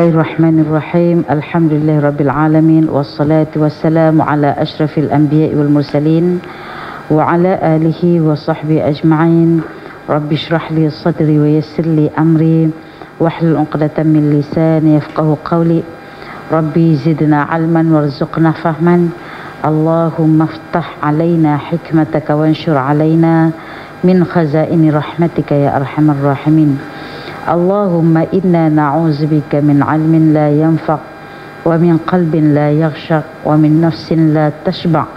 Bismillahirrahmanirrahim. Alhamdulillahirabbil wassalatu wassalamu ala asyrafil anbiya'i wal mursalin wa ala alihi wa sahbihi ajma'in. Rabbi shrah li sadri wa yassir li amri wahlul 'uqdatam min lisani yafqahu qawli. Rabbi zidna 'ilman warzuqna fahman. Allahumma iftah 'alaina hikmataka wanshur 'alaina min khazaini rahmatika ya arhamar rahimin. Allahumma inna na'udzubika min 'ilmin la yanfa' wa min qalbin la yakhsha' wa min nafsin la tashba'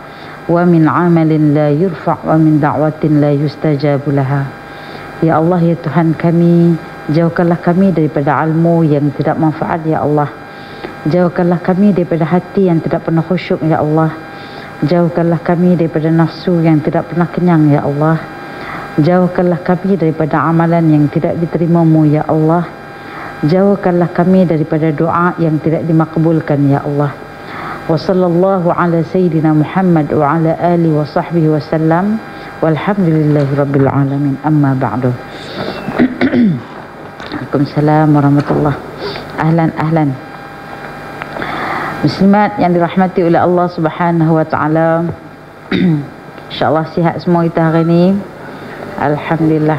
wa min 'amalin la yurfa' wa min da'watin la yustajabu laha. Ya Allah, ya Tuhan kami, jauhkanlah kami daripada ilmu yang tidak manfaat ya Allah. Jauhkanlah kami daripada hati yang tidak pernah khusyuk ya Allah. Jauhkanlah kami daripada nafsu yang tidak pernah kenyang ya Allah. Jauhkanlah kami daripada amalan yang tidak diterima-Mu ya Allah. Jauhkanlah kami daripada doa yang tidak dimakbulkan ya Allah. Wa sallallahu ala sayyidina Muhammad wa ala alihi wa sahbihi wa sallam. Walhamdulillahi rabbil alamin. Amma ba'du. Waalaikumsalam warahmatullahi. Ahlan. Muslimat yang dirahmati oleh Allah Subhanahu wa taala. InsyaAllah sihat semua kita hari ini. Alhamdulillah,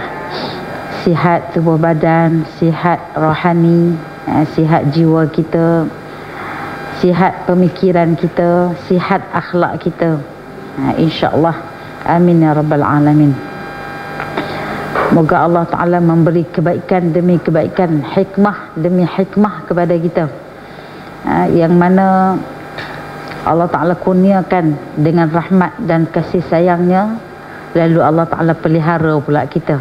sihat tubuh badan, sihat rohani, sihat jiwa kita, sihat pemikiran kita, sihat akhlak kita, insyaAllah. Amin ya rabbal alamin. Moga Allah Ta'ala memberi kebaikan demi kebaikan, hikmah demi hikmah kepada kita, yang mana Allah Ta'ala kurniakan dengan rahmat dan kasih sayangnya. Lalu Allah Ta'ala pelihara pula kita,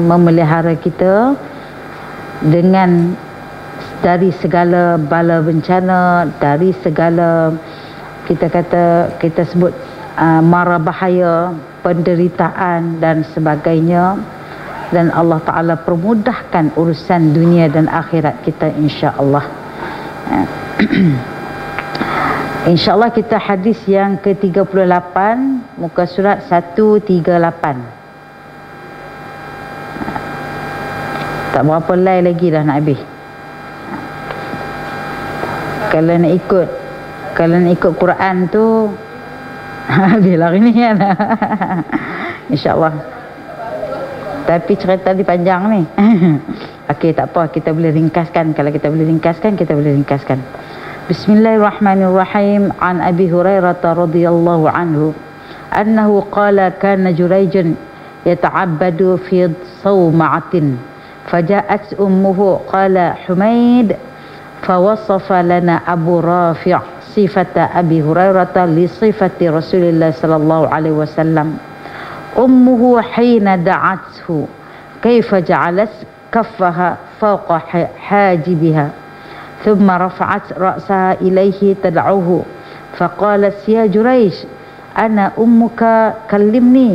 memelihara kita dengan dari segala bala bencana, dari segala kita sebut mara bahaya, penderitaan dan sebagainya. Dan Allah Ta'ala permudahkan urusan dunia dan akhirat kita insya-Allah. InsyaAllah kita hadis yang ke-38, muka surat 138. Tak berapa lay lagi dah nak habis. Kalau nak ikut Quran tu habis lah hari ni kan. InsyaAllah. Tapi cerita dia panjang ni. Okey, tak apa, kita boleh ringkaskan. Kalau kita boleh ringkaskan, kita boleh ringkaskan. Bismillahirrahmanirrahim. An Abi Hurairah radhiyallahu anhu annahu qala kana Jurayjun yata'abbadu fi sawma'atin faja'at ummuhu qala Humaid fawasafa lana Abu Rafi' sifata Abi Hurairah li sifati Rasulillah sallallahu alaihi wasallam. Ummuhu hina da'athu kaifa ja'alat kaffaha fawqa hajibiha ثم رفعت رأسها إليه تدعوه فقالت يا جريج أنا أمك كلمني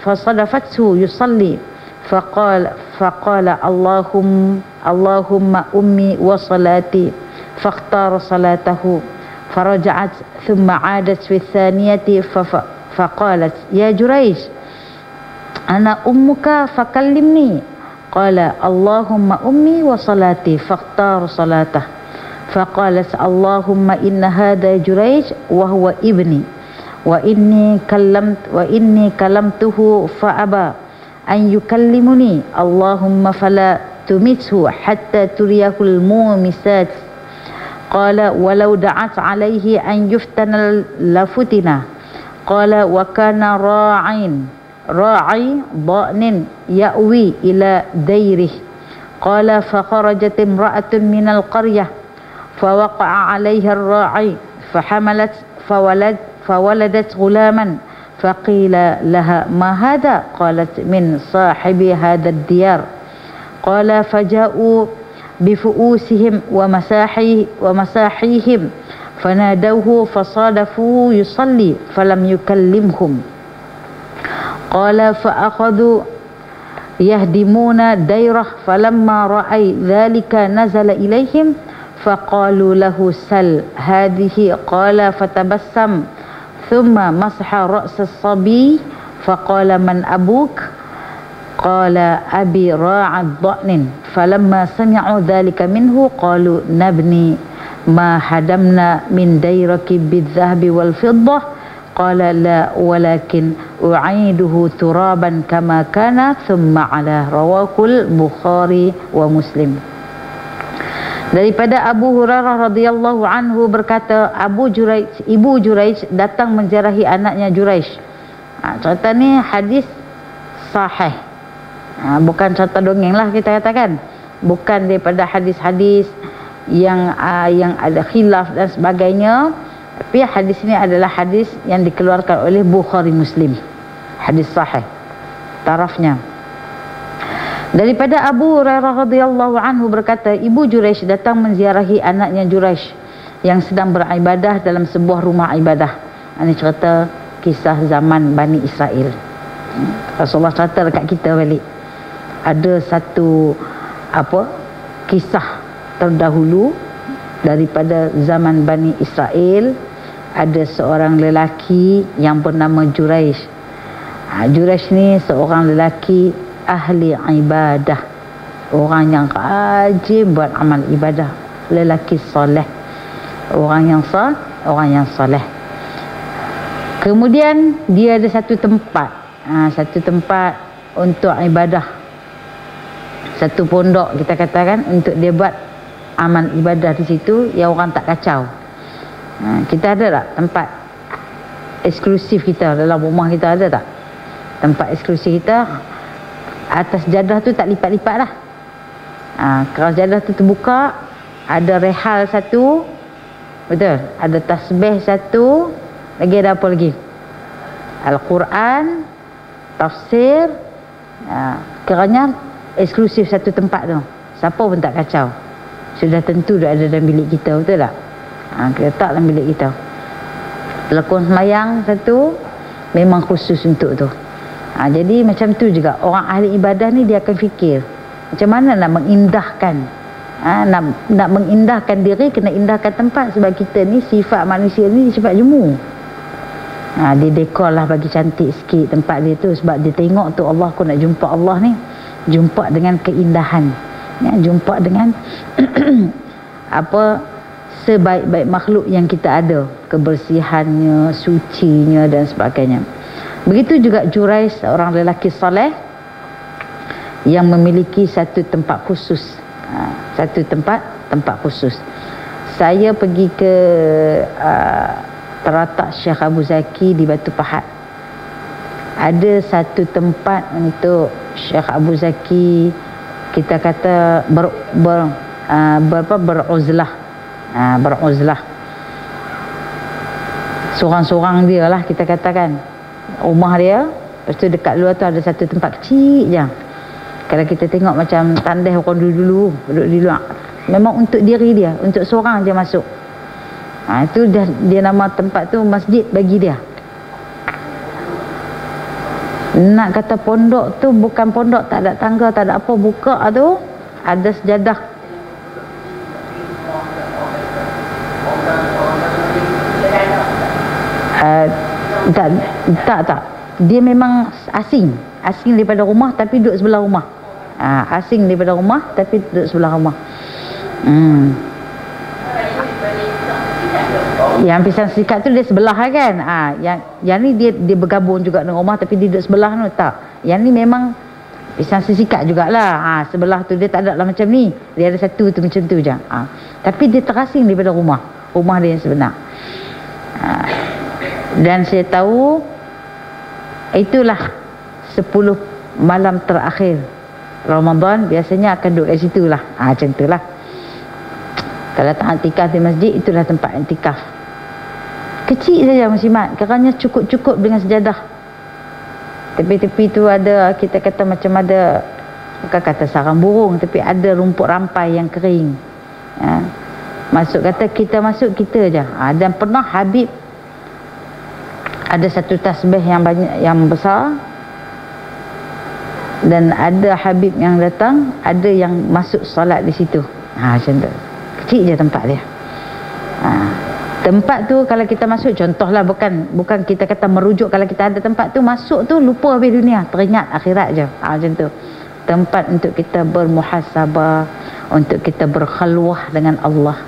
فصدفته يصلي فقال اللهم أمي وصلاتي فاختار صلاته فرجعت ثم عادت في الثانية فقالت يا جريج أنا أمك فكلمني قال اللهم أمي وصلاتي فاختار صلاته فقالت اللهم إن هذا جريج وهو ابني وإني كلمته فأبى أن يكلمني اللهم فلا تمته حتى تريه المومسات قال ولو دعت عليه أن يفتن لفتنا قال وكان راعي ضأن يأوي إلى ديره قال فخرجت امرأة من القرية فوقع عليها الراعي فحملت فولدت غلاما فقيل لها ما هذا قالت من صاحب هذا الديار قال فجاءوا بفؤوسهم ومساحيهم فنادوه فصادفوه يصلي فلم يكلمهم قال فأخذوا يهدمون ديره فلما رأي ذلك نزل إليهم فقالوا له سل هذه قال فتبسم ثم مسح رأس الصبي فقال من أبوك qala abi ra'ad dha'nin falamma sami'u dhalika minhu qalu nabni ma hadamna min dayraki bidh-dhahabi wal fiddah qala la walakin u'iduhu turaban kama kana thumma ala rawahul Bukhari wa Muslim. Daripada Abu Hurairah radhiyallahu anhu berkata, Ibu Juraij datang menziarahi anaknya Juraij. Cerita ni hadis sahih. Bukan cerita dongeng lah kita katakan. Bukan daripada hadis-hadis yang ada khilaf dan sebagainya. Tapi hadis ini adalah hadis yang dikeluarkan oleh Bukhari Muslim. Hadis sahih tarafnya. Daripada Abu Hurairah radhiyallahu anhu berkata, Ibu Juraij datang menziarahi anaknya Juraij yang sedang beribadah dalam sebuah rumah ibadah. Ini cerita kisah zaman Bani Israel. Rasulullah cerita dekat kita balik. Ada satu kisah terdahulu daripada zaman Bani Israel. Ada seorang lelaki yang bernama Juraij. Juraij ni seorang lelaki ahli ibadah, orang yang rajin buat amal ibadah, lelaki soleh, orang yang soleh. Kemudian dia ada satu tempat untuk ibadah, satu pondok kita katakan, untuk dia buat amal ibadah di situ yang orang tak kacau. Kita ada tak tempat eksklusif kita dalam rumah kita, ada tak tempat eksklusif kita? Atas jadah tu tak lipat-lipat lah. Kalau jadah tu terbuka, ada rehal satu, betul, ada tasbih satu, lagi ada apa lagi? Al-Quran, tafsir. Kerana eksklusif satu tempat tu, siapa pun tak kacau. Sudah tentu dah ada dalam bilik kita, betul tak? Kita tak dalam bilik kita. Pelakon semayang satu, memang khusus untuk tu. Jadi macam tu juga orang ahli ibadah ni, dia akan fikir macam mana nak mengindahkan, nak mengindahkan diri, kena indahkan tempat. Sebab kita ni sifat manusia ni sifat jemu. Dia dekor lah bagi cantik sikit tempat dia tu. Sebab dia tengok tu, Allah, aku nak jumpa Allah ni, jumpa dengan keindahan, jumpa dengan sebaik-baik makhluk yang kita ada, kebersihannya, sucinya dan sebagainya. Begitu juga Juraij, seorang lelaki soleh yang memiliki satu tempat khusus. Satu tempat khusus. Saya pergi ke teratak Syekh Abu Zaki di Batu Pahat. Ada satu tempat untuk Syekh Abu Zaki, kita kata beruzlah. Beruzlah. Seorang-seorang dia lah kita katakan. Rumah dia, lepas tu dekat luar tu ada satu tempat kecil je. Kalau kita tengok macam tandas orang dulu-dulu duduk di luar, memang untuk diri dia, untuk seorang je masuk. Itu dia nama tempat tu masjid bagi dia. Nak kata pondok tu bukan pondok, tak ada tangga, tak ada apa, buka tu ada sejadah. Tak. Dia memang asing daripada rumah tapi duduk sebelah rumah. Asing daripada rumah tapi duduk sebelah rumah. Yang pisang sikat tu dia sebelah kan. Yang ni dia bergabung juga dengan rumah tapi dia duduk sebelah tu, tak. Yang ni memang pisang sikat jugalah. Sebelah tu dia tak ada lah macam ni. Dia ada satu tu macam tu je. Tapi dia terasing daripada rumah dia yang sebenar. Dan saya tahu itulah 10 malam terakhir Ramadan biasanya akan duduk kat situ lah. Macam tu lah. Kalau tak i'tikaf di masjid, itulah tempat i'tikaf. Kecil saja muslimat, kerana cukup-cukup dengan sejadah. Tepi-tepi tu ada, kita kata macam ada, bukan kata sarang burung, tapi ada rumput rampai yang kering. Kita masuk kita je. Dan pernah Habib ada satu tasbih yang banyak, yang besar, dan ada Habib yang datang, ada yang masuk solat di situ. Macam tu. Kecil je tempat dia. Tempat tu kalau kita masuk, contohlah, bukan kita kata merujuk, kalau kita ada tempat tu masuk tu lupa habis dunia, teringat akhirat je. Macam tu. Tempat untuk kita bermuhasabah, untuk kita berkhalwah dengan Allah.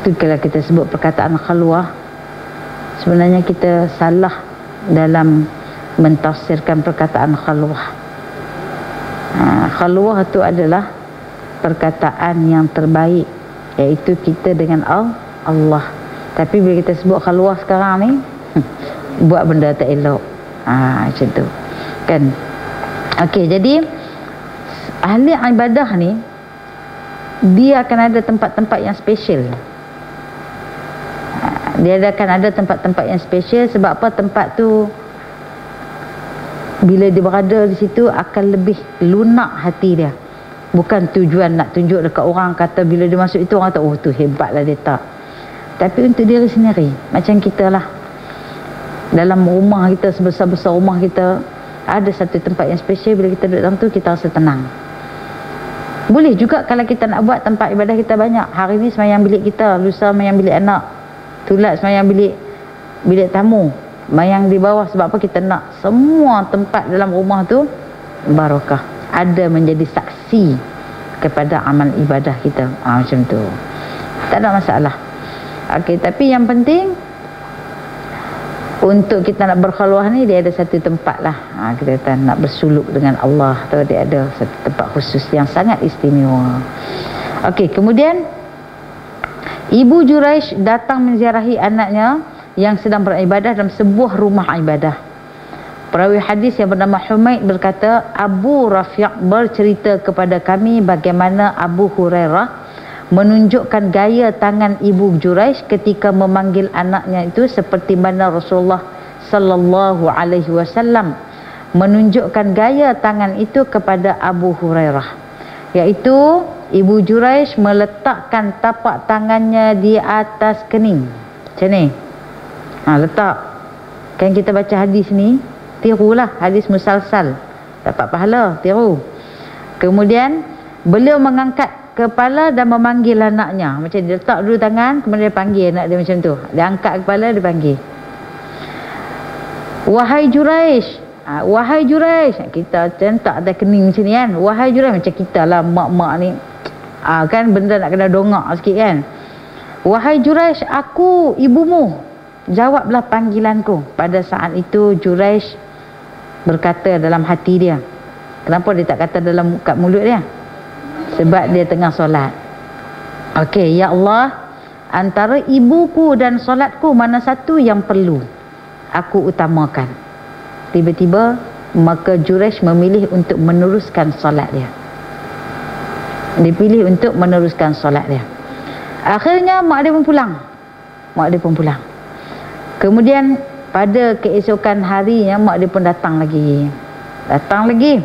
Itu kalau kita sebut perkataan khalwah, sebenarnya kita salah dalam mentafsirkan perkataan khalwah. Khalwah itu adalah perkataan yang terbaik, iaitu kita dengan Allah. Tapi bila kita sebut khalwah sekarang ni, buat benda tak elok. Macam tu kan. Okey, jadi ahli ibadah ni dia akan ada tempat-tempat yang special. Dia akan ada tempat-tempat yang special. Sebab apa? Tempat tu bila dia berada di situ akan lebih lunak hati dia. Bukan tujuan nak tunjuk dekat orang, kata bila dia masuk itu orang tahu, oh tu hebatlah dia, tak. Tapi untuk diri sendiri. Macam kita lah, dalam rumah kita, sebesar-besar rumah kita, ada satu tempat yang special. Bila kita duduk dalam tu, kita rasa tenang. Boleh juga kalau kita nak buat tempat ibadah kita banyak. Hari ni semayang bilik kita, lusa semayang bilik anak, tulat semayang bilik tamu, semayang di bawah. Sebab apa? Kita nak semua tempat dalam rumah tu barakah, ada menjadi saksi kepada amal ibadah kita. Macam tu, tak ada masalah. Okey, tapi yang penting untuk kita nak berkhalwah ni, dia ada satu tempat lah. Kita kata nak bersuluk dengan Allah tu, dia ada satu tempat khusus yang sangat istimewa. Okey, kemudian Ibu Juraish datang menziarahi anaknya yang sedang beribadah dalam sebuah rumah ibadah. Perawi hadis yang bernama Humaid berkata, Abu Rafi' bercerita kepada kami bagaimana Abu Hurairah menunjukkan gaya tangan Ibu Juraish ketika memanggil anaknya itu, seperti mana Rasulullah sallallahu alaihi wasallam menunjukkan gaya tangan itu kepada Abu Hurairah, iaitu Ibu Juraish meletakkan tapak tangannya di atas kening macam ni. Letak. Kan kita baca hadis ni, tirulah hadis musalsal, dapat pahala, tiru. Kemudian beliau mengangkat kepala dan memanggil anaknya. Macam dia letak dulu tangan, kemudian dia panggil anak dia macam tu. Dia angkat kepala, dia panggil, wahai Juraish. Wahai Juraish. Kita centak ada kening macam ni kan. Wahai Juraish, macam kita lah mak-mak ni. Kan benda nak kena dongak sikit kan. Wahai Juraish, aku ibumu. Jawablah panggilanku. Pada saat itu Juraish berkata dalam hati dia. Kenapa dia tak kata dalam kat mulut dia? Sebab dia tengah solat. Okey, ya Allah, antara ibuku dan solatku, mana satu yang perlu aku utamakan? Tiba-tiba maka Juraish memilih untuk meneruskan solat dia. Dia pilih untuk meneruskan solat dia. Akhirnya mak dia pun pulang. Mak dia pun pulang. Kemudian pada keesokan harinya mak dia pun datang lagi. Datang lagi.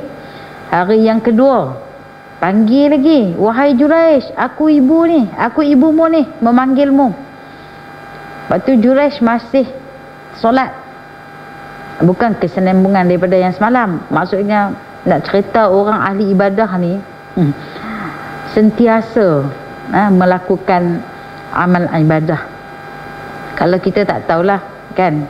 Hari yang kedua, panggil lagi, wahai Juraish, aku ibu ni, aku ibumu ni, memanggilmu. Lepas tu Juraish masih solat. Bukan kesenambungan daripada yang semalam. Maksudnya nak cerita orang ahli ibadah ni sentiasa melakukan amal ibadah. Kalau kita tak tahulah kan,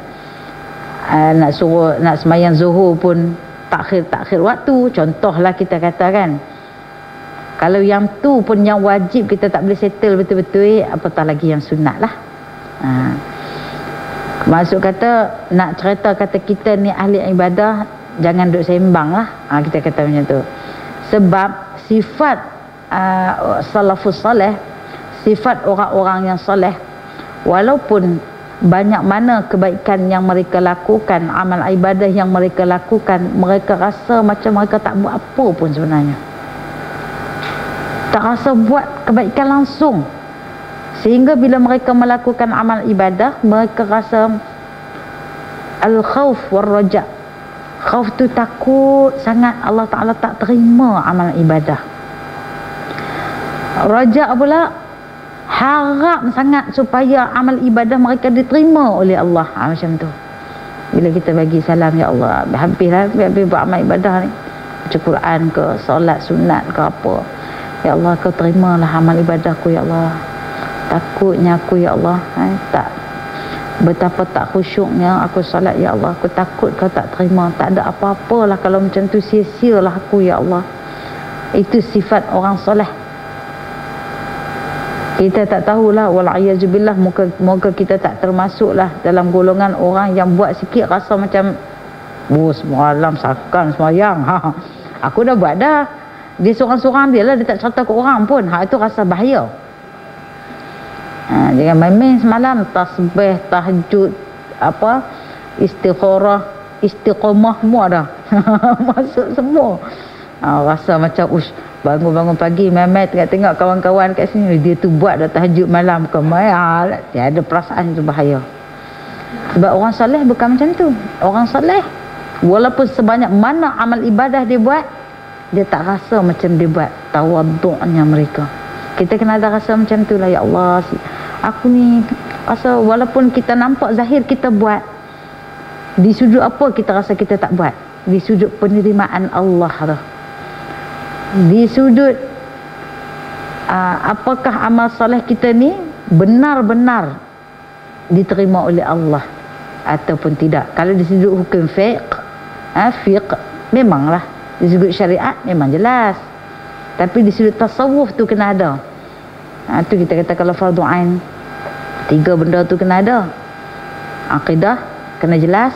nak semayang zuhur pun takhir waktu, contohlah kita katakan. Kalau yang tu pun yang wajib kita tak boleh settle betul-betul, apatah lagi yang sunat lah. Maksud kata, nak cerita kata kita ni ahli ibadah, jangan duduk sembang lah. Kita kata macam tu. Sebab sifat salafus salih, sifat orang-orang yang salih, walaupun banyak mana kebaikan yang mereka lakukan, amal ibadah yang mereka lakukan, mereka rasa macam mereka tak buat apa pun sebenarnya. Tak rasa buat kebaikan langsung. Sehingga bila mereka melakukan amal ibadah, mereka rasa al-khawf wal-raja. Khawf tu takut sangat Allah Ta'ala tak terima amal ibadah. Raja pula harap sangat supaya amal ibadah mereka diterima oleh Allah. Macam tu. Bila kita bagi salam, ya Allah, habis buat amal ibadah ni, baca Quran ke, solat sunat ke apa, ya Allah, kau terimalah amal ibadahku, ya Allah. Takutnya aku ya Allah, tak betapa tak khusyuknya aku salat ya Allah. Aku takut kau tak terima. Tak ada apa-apalah kalau macam tu, sia-sialah aku ya Allah. Itu sifat orang soleh. Kita tak tahulah, wal'ayazubillah, moga kita tak termasuklah dalam golongan orang yang buat sikit rasa macam semalam sakan semayang, aku dah buat dah. Dia seorang-seorang dia lah, dia tak cerita ke orang pun. Itu rasa bahaya. Jangan main-main semalam tasbih, tahajud, istikharah, istiqamah, semua dah masuk semua. Rasa macam bangun-bangun pagi memang tengok kawan-kawan kat sini, dia tu buat dah tahajud malam ke dia ada perasaan itu bahaya. Sebab orang soleh bukan macam tu. Orang soleh walaupun sebanyak mana amal ibadah dia buat, dia tak rasa macam dia buat tawaduknya mereka. Kita kena ada rasa macam tu lah. Ya Allah, aku ni rasa walaupun kita nampak zahir kita buat, di sudut apa kita rasa kita tak buat? Di sudut penerimaan Allah tu, di sudut apakah amal soleh kita ni benar-benar diterima oleh Allah ataupun tidak. Kalau di sudut hukum fiqh memanglah, di sudut syariat memang jelas, tapi di sudut tasawuf tu kena ada. Tu kita kata kalau fardu ain, 3 benda tu kena ada. Akidah kena jelas,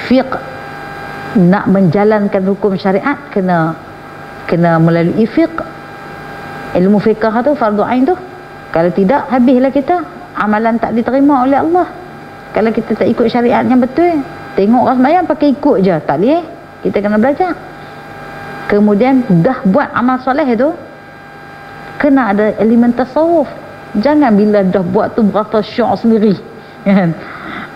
fiqh nak menjalankan hukum syariat kena melalui fiqh, ilmu fiqh tu fardu ain tu. Kalau tidak, habislah kita, amalan tak diterima oleh Allah. Kalau kita tak ikut syariat yang betul, tengok orang sembahyang pakai ikut je, tak boleh. Kita kena belajar. Kemudian dah buat amal soleh tu, kena ada elemen tasawuf. Jangan bila dah buat tu berasa syok sendiri, kan?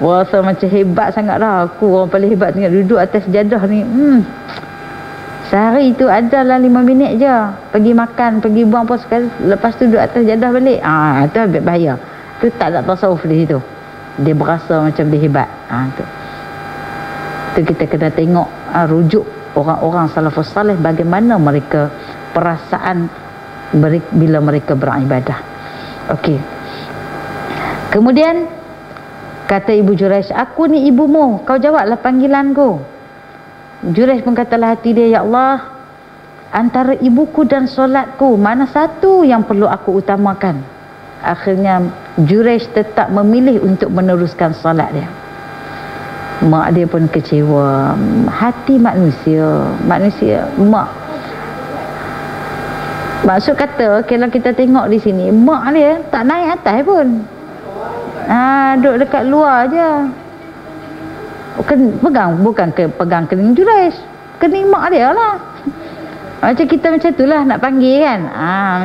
Rasa macam hebat sangat dah, aku orang paling hebat, tengok duduk atas jadah ni. Sehari tu adalah 5 minit je, pergi makan, pergi buang apa sekali, lepas tu duduk atas jadah balik. Itu habis bahaya. Tu tak ada tasawuf di situ. Dia berasa macam dia hebat. Tu kita kena tengok, rujuk orang-orang salafus salih, bagaimana mereka perasaan bila mereka beribadah. Okey. Kemudian kata Ibu Juraish, aku ni ibumu, kau jawablah panggilanku. Juraish pun katalah hati dia, ya Allah, antara ibuku dan solatku, mana satu yang perlu aku utamakan? Akhirnya Juraish tetap memilih untuk meneruskan solat dia. Mak dia pun kecewa. Hati manusia, mak. Maksud kata, kalau kita tengok di sini, mak dia tak naik atas pun. Duduk dekat luar je. Bukan pegang kening Juraish, kening mak dia lah. Macam kita macam tu lah nak panggil kan.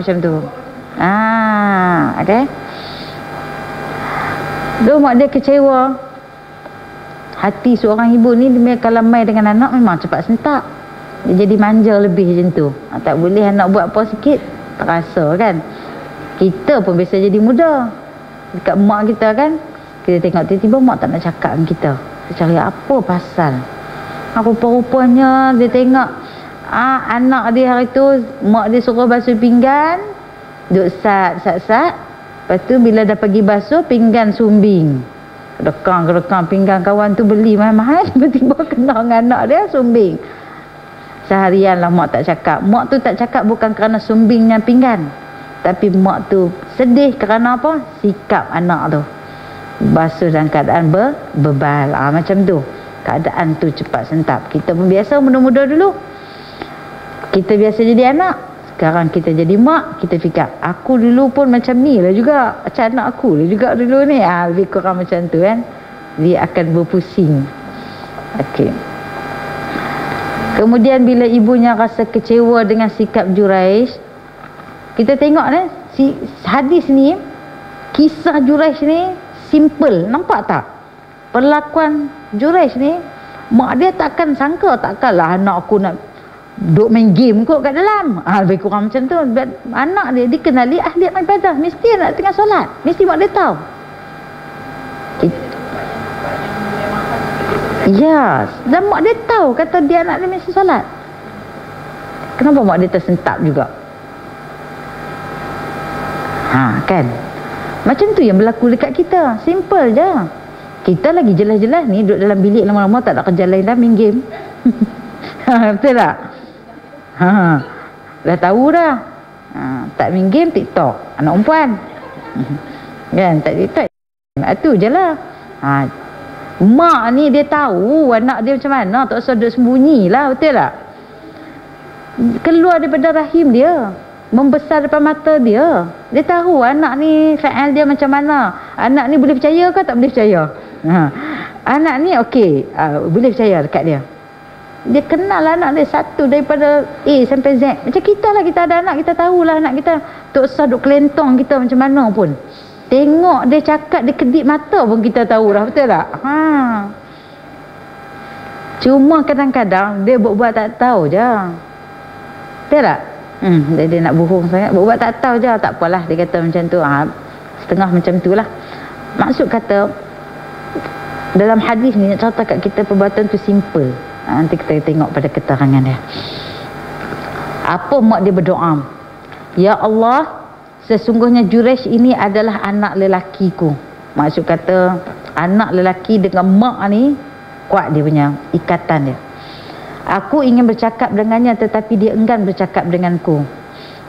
Macam tu. Okay. Dia mak dia kecewa. Hati seorang ibu ni, dia kalau main dengan anak memang cepat sentak. Dia jadi manja lebih macam tu. Tak boleh anak buat apa sikit, terasa kan. Kita pun biasa jadi muda dekat mak kita kan. Kita tengok tiba-tiba mak tak nak cakap dengan kita. Dia cari apa pasal. Rupa-rupanya dia tengok anak dia hari tu, mak dia suruh basuh pinggan, duk sat. Lepas tu bila dah pergi basuh, pinggan sumbing. Kedekang pinggan kawan tu beli mahal-mahal, tiba-tiba kena dengan anak dia sumbing. Seharian lah mak tak cakap. Mak tu tak cakap bukan kerana sumbingnya pinggan, tapi mak tu sedih kerana apa? Sikap anak tu basuh dalam keadaan bebal. Macam tu keadaan tu cepat sentap. Kita pun biasa muda-muda dulu, kita biasa jadi anak, sekarang kita jadi mak, kita fikir aku dulu pun macam ni lah juga, macam anak aku lah juga dulu ni. Lebih kurang macam tu kan. Dia akan berpusing. Okey. Kemudian bila ibunya rasa kecewa dengan sikap Juraish, kita tengok hadis ni, kisah Juraish ni simple, nampak tak? Perlakuan Juraish ni, mak dia takkan sangka, takkanlah anak aku nak duk main game kot kat dalam. Lebih kurang macam tu. Anak dia dikenali ahli ibadah, mesti nak tengah solat, mesti mak dia tahu. Ya, dan mak dia tahu kata dia anak dia mesti solat. Kenapa mak dia tersentak juga? Kan? Macam tu yang berlaku dekat kita. Simple je. Kita lagi jelas-jelas ni duduk dalam bilik lama-lama tak ada kerja lain dah, main game. Betul tak? Dah tahu dah. Tak main game, TikTok. Anak perempuan. Kan? Tak TikTok. Itu je lah. Mak ni dia tahu anak dia macam mana. Tak usah duduk sembunyi lah. Betul tak? Keluar daripada rahim dia, membesar depan mata dia. Dia tahu anak ni faal dia macam mana. Anak ni boleh percaya ke tak boleh percaya. Anak ni okey, boleh percaya dekat dia. Dia kenal anak dia satu daripada A sampai Z. Macam kita lah, kita ada anak, kita tahulah anak kita. Tak usah duk kelentong kita macam mana pun. Tengok dia cakap, dia kedip mata pun kita tahu dah. Betul tak? Cuma kadang-kadang dia buat tak tahu je. Betul tak? Dia nak bohong sangat, buat tak tahu je. Tak apalah, dia kata macam tu. Setengah macam tu lah. Maksud kata, dalam hadis ni nak cerita kat kita perbuatan tu simple. Nanti kita tengok pada keterangan dia. Apa mak dia berdoa? Ya Allah, sesungguhnya Juraish ini adalah anak lelakiku. Maksud kata, anak lelaki dengan mak ni kuat dia punya ikatan dia. Aku ingin bercakap dengannya tetapi dia enggan bercakap denganku.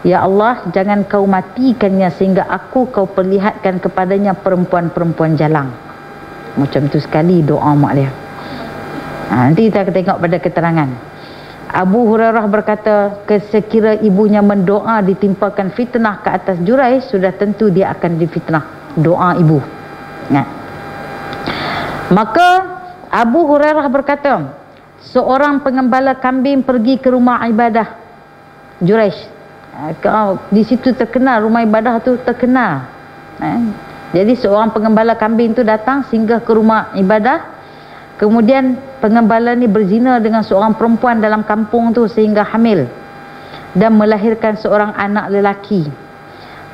Ya Allah, jangan kau matikannya sehingga aku kau perlihatkan kepadanya perempuan-perempuan jalang. Macam tu sekali doa mak dia. Nanti kita akan tengok pada keterangan. Abu Hurairah berkata, sekira ibunya mendoa ditimpakan fitnah ke atas Juraish, sudah tentu dia akan difitnah. Doa ibu. Maka Abu Hurairah berkata, seorang pengembala kambing pergi ke rumah ibadah Juraish. Di situ terkenal, rumah ibadah tu terkenal. Jadi seorang pengembala kambing tu datang singgah ke rumah ibadah. Kemudian pengembala ni berzina dengan seorang perempuan dalam kampung tu sehingga hamil dan melahirkan seorang anak lelaki.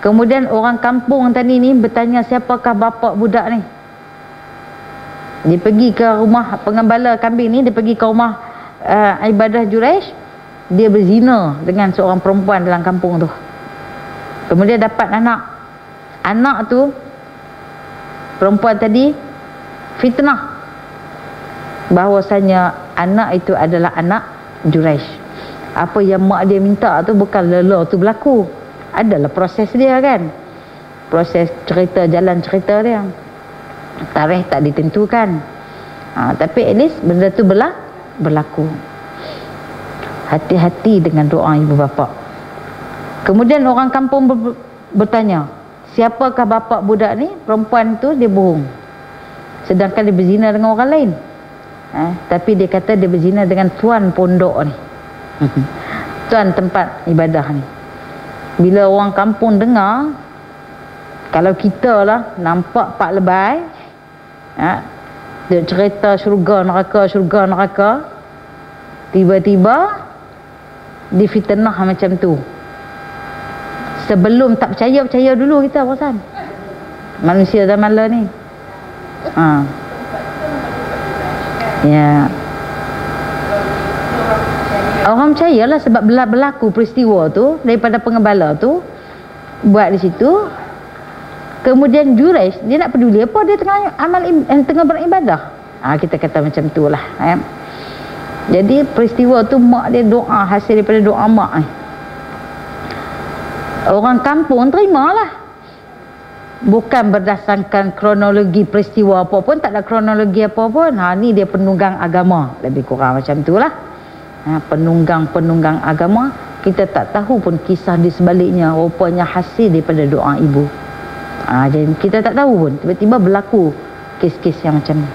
Kemudian orang kampung tadi ni bertanya, siapakah bapa budak ni? Dia pergi ke rumah pengembala kambing ni, dia pergi ke rumah ibadah Juraish. Dia berzina dengan seorang perempuan dalam kampung tu. Kemudian dapat anak. Anak tu, perempuan tadi fitnah bahawasanya anak itu adalah anak Juraish. Apa yang mak dia minta tu bukan lelo tu berlaku. Adalah proses dia kan. Proses cerita, jalan cerita dia. Tarikh tak ditentukan. Tapi at least benda tu berlaku. Hati-hati dengan doa ibu bapa. Kemudian orang kampung bertanya, siapakah bapa budak ni? Perempuan tu dia bohong. Sedangkan dia berzina dengan orang lain. Tapi dia kata dia berzina dengan tuan pondok ni. Tuan tempat ibadah ni. Bila orang kampung dengar, kalau kita lah nampak Pak Lebay, dia cerita syurga neraka, tiba-tiba difitnah macam tu. Sebelum tak percaya dulu kita perasan. Manusia zaman lah ni. Ya. Orang percayalah sebab berlaku peristiwa tu daripada pengembala tu buat di situ. Kemudian Juraish dia nak peduli apa, dia tengah tengah beribadah. Kita kata macam tu lah. Jadi peristiwa tu mak dia doa, hasil daripada doa mak ni. Orang kampung terimalah. Bukan berdasarkan kronologi peristiwa apa pun, tak ada kronologi apa pun. Ni dia penunggang agama, lebih kurang macam tu lah. Penunggang agama, kita tak tahu pun kisah di sebaliknya. Rupanya hasil daripada doa ibu. Jadi kita tak tahu pun, tiba-tiba berlaku kes-kes yang macam ni.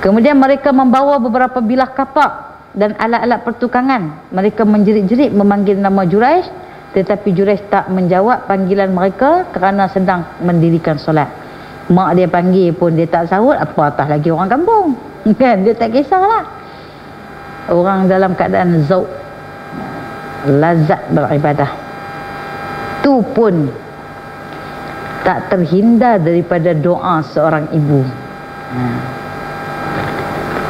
Kemudian mereka membawa beberapa bilah kapak dan alat-alat pertukangan. Mereka menjerit-jerit memanggil nama Juraish, tetapi Juraish tak menjawab panggilan mereka kerana sedang mendirikan solat. Mak dia panggil pun dia tak sahut, apatah lagi orang kampung. Kan, dia tak kisahlah. Orang dalam keadaan zauq, lazat beribadah. Tu pun tak terhindar daripada doa seorang ibu.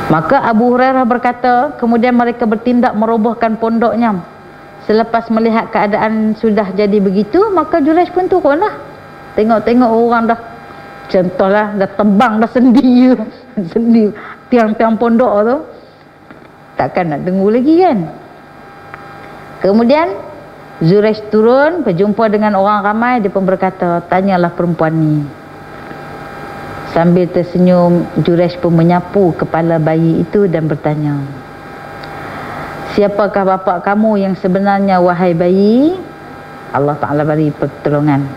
Maka Abu Hurairah berkata, kemudian mereka bertindak merobohkan pondoknya. Selepas melihat keadaan sudah jadi begitu, maka Juraish pun turunlah. Tengok-tengok orang dah, contohlah dah tebang dah sendi sendi tiang-tiang pondok tu, takkan nak tunggu lagi kan. Kemudian Zuraish turun, berjumpa dengan orang ramai. Dia pun berkata, tanyalah perempuan ni. Sambil tersenyum, Zuraish pun menyapu kepala bayi itu dan bertanya, siapakah bapa kamu yang sebenarnya, wahai bayi? Allah Ta'ala beri pertolongan.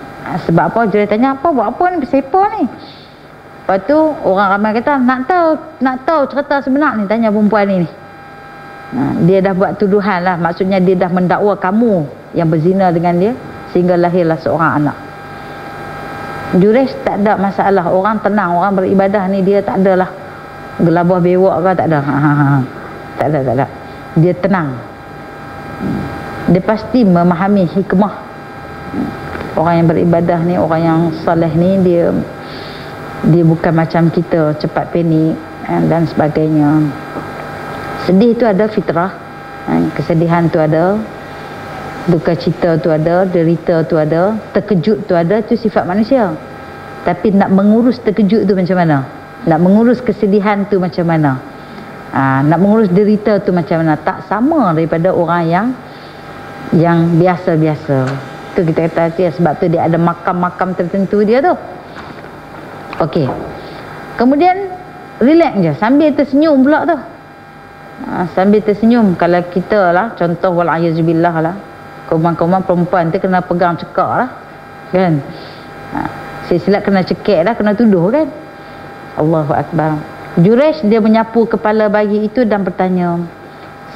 Sebab apa? Zuraish tanya, apa buat apa ni, siapa ni? Lepas tu orang ramai kata, nak tahu cerita sebenar ni, tanya perempuan ni. Dia dah buat tuduhan lah, maksudnya dia dah mendakwa kamu yang berzina dengan dia sehingga lahirlah seorang anak. Zuraish tak ada masalah, orang tenang, orang beribadah ni dia tak adalah gelabah bewak ke, tak ada. Tak ada. Dia tenang. Dia pasti memahami hikmah. Orang yang beribadah ni, orang yang soleh ni, dia bukan macam kita cepat panik dan sebagainya. Sedih tu ada, fitrah, kesedihan tu ada, duka cita tu ada, derita tu ada, terkejut tu ada, tu sifat manusia. Tapi nak mengurus terkejut tu macam mana? Nak mengurus kesedihan tu macam mana? Nak mengurus derita tu macam mana? Tak sama daripada orang yang biasa-biasa. Tu kita kata hati, sebab tu dia ada makam-makam tertentu dia tu. Okey. Kemudian relax je sambil tersenyum pula tu. Sambil tersenyum, kalau kita lah, contoh wal'ayazubillah lah, kawan-kawan perempuan tu kena pegang cekak lah kan, silap kena cekek dah, kena tuduh kan. Allahu Akbar. Zuraish dia menyapu kepala bayi itu dan bertanya,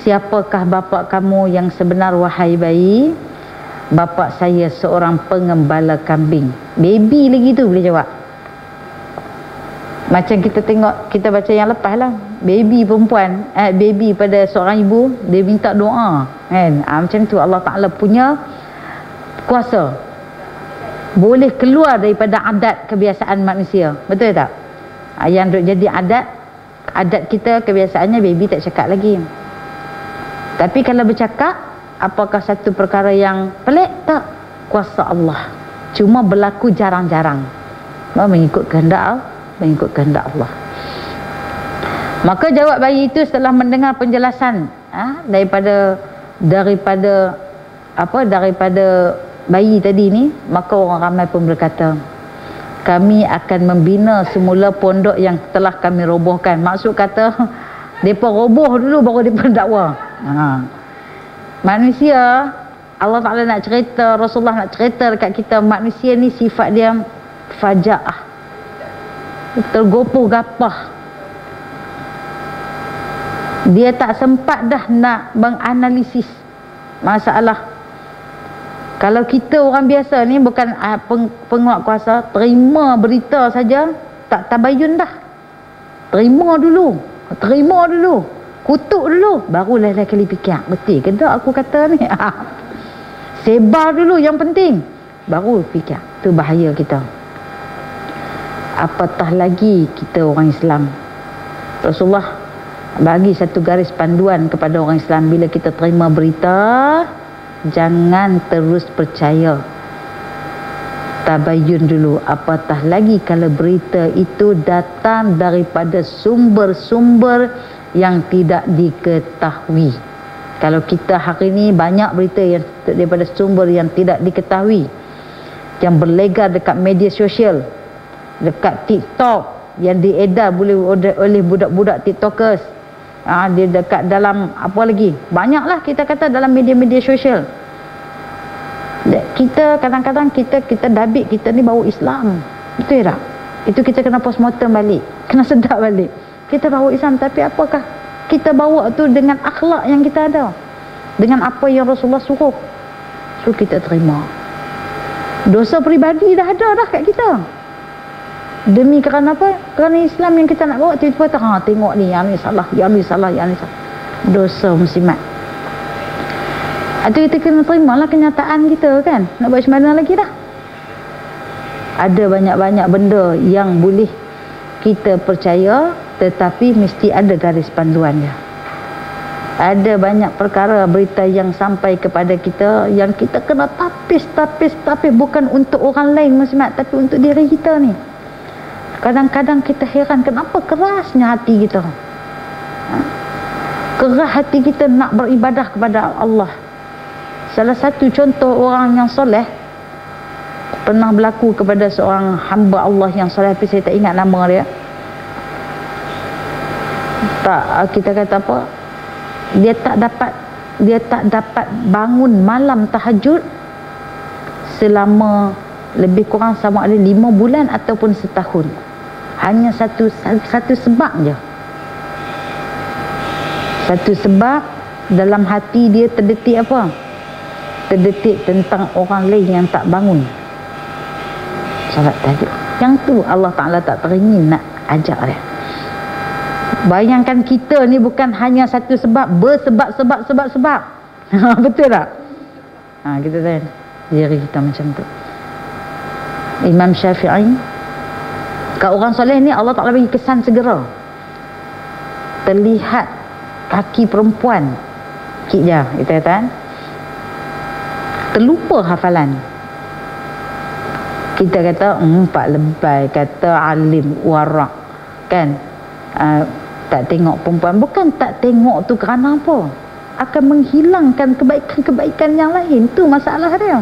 siapakah bapa kamu yang sebenar, wahai bayi? Bapa saya seorang pengembala kambing. Baby lagi tu boleh jawab. Macam kita tengok, kita baca yang lepas lah, baby perempuan, baby pada seorang ibu, dia minta doa kan. Macam tu Allah Ta'ala punya kuasa, boleh keluar daripada adat kebiasaan manusia, betul tak? Yang duk jadi adat kita, kebiasaannya baby tak cakap lagi. Tapi kalau bercakap, apakah satu perkara yang pelik? Tak. Kuasa Allah, cuma berlaku jarang-jarang, mengikut kehendak Allah. Maka jawab bayi itu setelah mendengar penjelasan daripada bayi tadi ni. Maka orang ramai pun berkata, kami akan membina semula pondok yang telah kami robohkan. Maksud kata mereka roboh dulu baru mereka dakwa. Manusia, Allah Ta'ala nak cerita, Rasulullah nak cerita dekat kita, manusia ni sifat dia fajaah, tergopoh gapah. Dia tak sempat dah nak menganalisis masalah. Kalau kita orang biasa ni, bukan penguat kuasa, terima berita saja tak tabayun dah. Terima dulu, kutuk dulu, baru lain-lain kali fikir, betul ke tak aku kata ni. Sebar dulu yang penting, baru fikir. Tu bahaya kita. Apatah lagi kita orang Islam. Rasulullah bagi satu garis panduan kepada orang Islam, bila kita terima berita, jangan terus percaya, tabayun dulu. Apatah lagi kalau berita itu datang daripada sumber-sumber yang tidak diketahui. Kalau kita hari ini banyak berita yang daripada sumber yang tidak diketahui, yang berlegar dekat media sosial, dekat TikTok, yang diedar oleh budak-budak TikTokers, dia dekat dalam apa lagi, banyaklah kita kata dalam media-media sosial. Kita kadang-kadang kita dabik kita ni bawa Islam, betul tak? Itu kita kena postmortem balik, kena sedar balik, kita bawa Islam. Tapi apakah kita bawa tu dengan akhlak yang kita ada, dengan apa yang Rasulullah suruh, so kita terima. Dosa peribadi dah ada dah kat kita. Demi kerana apa? Kerana Islam yang kita nak bawa, tiba-tiba tengok ni, yang ni salah, yang ni salah. Dosa muslimat. Itu kita kena terimalah kenyataan kita kan. Nak buat macam mana lagi dah? Ada banyak-banyak benda yang boleh kita percaya, tetapi mesti ada garis panduannya. Ada banyak perkara berita yang sampai kepada kita yang kita kena tapis bukan untuk orang lain muslimat, tapi untuk diri kita ni. Kadang-kadang kita heran kenapa kerasnya hati kita. Keras hati kita nak beribadah kepada Allah. Salah satu contoh orang yang soleh pernah berlaku kepada seorang hamba Allah yang soleh, tapi saya tak ingat nama dia. Kita kata apa? Dia tak dapat bangun malam tahajud selama lebih kurang sama ada 5 bulan ataupun setahun. Hanya satu sebab je. Satu sebab dalam hati dia terdetik apa? Terdetik tentang orang lain yang tak bangun salat tahajud. Yang tu Allah Ta'ala tak teringin nak ajak dia. Bayangkan kita ni bukan hanya satu sebab, bersebab. Betul tak? Kita tahu diri kita macam tu. Imam Syafi'i, kat orang soleh ni Allah Ta'ala bagi kesan segera. Terlihat kaki perempuan kita kata terlupa hafalan. Kita kata pak lebay, kata alim warak kan. Tak tengok perempuan, bukan tak tengok tu kerana apa, akan menghilangkan kebaikan-kebaikan yang lain. Tu masalah dia.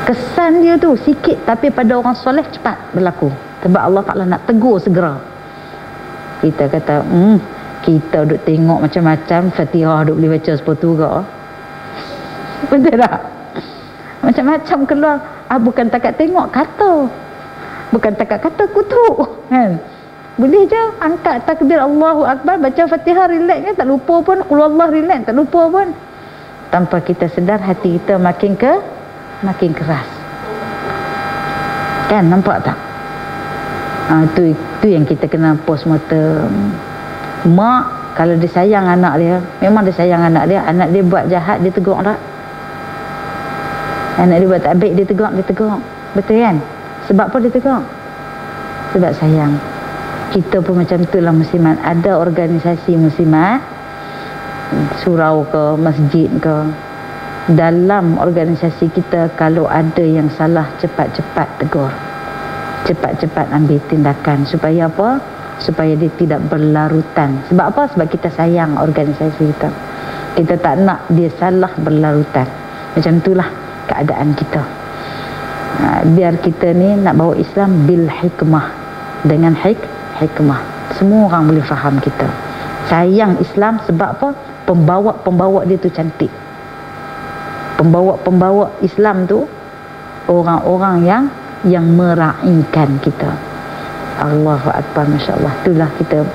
Kesan dia tu sikit, tapi pada orang soleh cepat berlaku, sebab Allah Ta'ala nak tegur segera. Kita kata kita duk tengok macam-macam, Fatihah duk boleh baca 10 surah. Betul tak? Macam-macam keluar. Bukan takat tengok kata, bukan takat kata kutuk kan. Boleh je angkat takbir Allahu Akbar, baca Fatihah, relax kan, tak lupa pun. Qul Allah, relax, tak lupa pun. Tanpa kita sedar hati kita makin keras. Kan, nampak tak? Tu yang kita kena postmortem. Mak kalau dia sayang anak dia, memang dia sayang anak dia. Anak dia buat jahat, dia tegur tak? Anak dia buat tak baik, dia tegur. Betul kan? Sebab apa dia tegur? Sebab sayang. Kita pun macam tu lah muslimat. Ada organisasi muslimat, surau ke, masjid ke, dalam organisasi kita kalau ada yang salah, cepat-cepat tegur, cepat-cepat ambil tindakan. Supaya apa? Supaya dia tidak berlarutan. Sebab apa? Sebab kita sayang organisasi kita. Kita tak nak dia salah berlarutan. Macam itulah keadaan kita. Biar kita ni nak bawa Islam bil hikmah, dengan hikmah. Semua orang boleh faham kita sayang Islam. Sebab apa? Pembawa dia tu cantik. Pembawa Islam tu orang-orang yang meraihkan kita. Allahu Akbar, Masya Allah. Itulah kita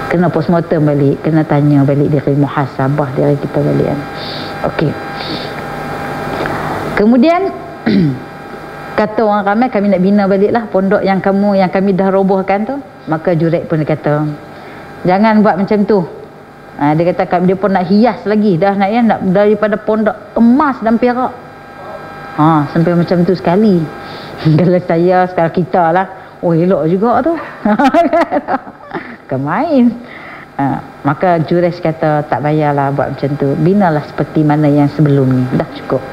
kena postmortem balik, kena tanya balik diri, muhasabah diri kita balik kan. Okey. Kemudian kata orang ramai, kami nak bina baliklah pondok yang kami dah robohkan tu. Maka Juret pun dia kata, jangan buat macam tu. Dia kata dia pun nak hias lagi, dah nak daripada pondok emas dan perak. Sampai macam tu sekali. Kalau saya, sekarang kita lah, elok juga tu. Kemain. Maka Juret kata, tak payahlah buat macam tu, binalah seperti mana yang sebelum ni, dah cukup.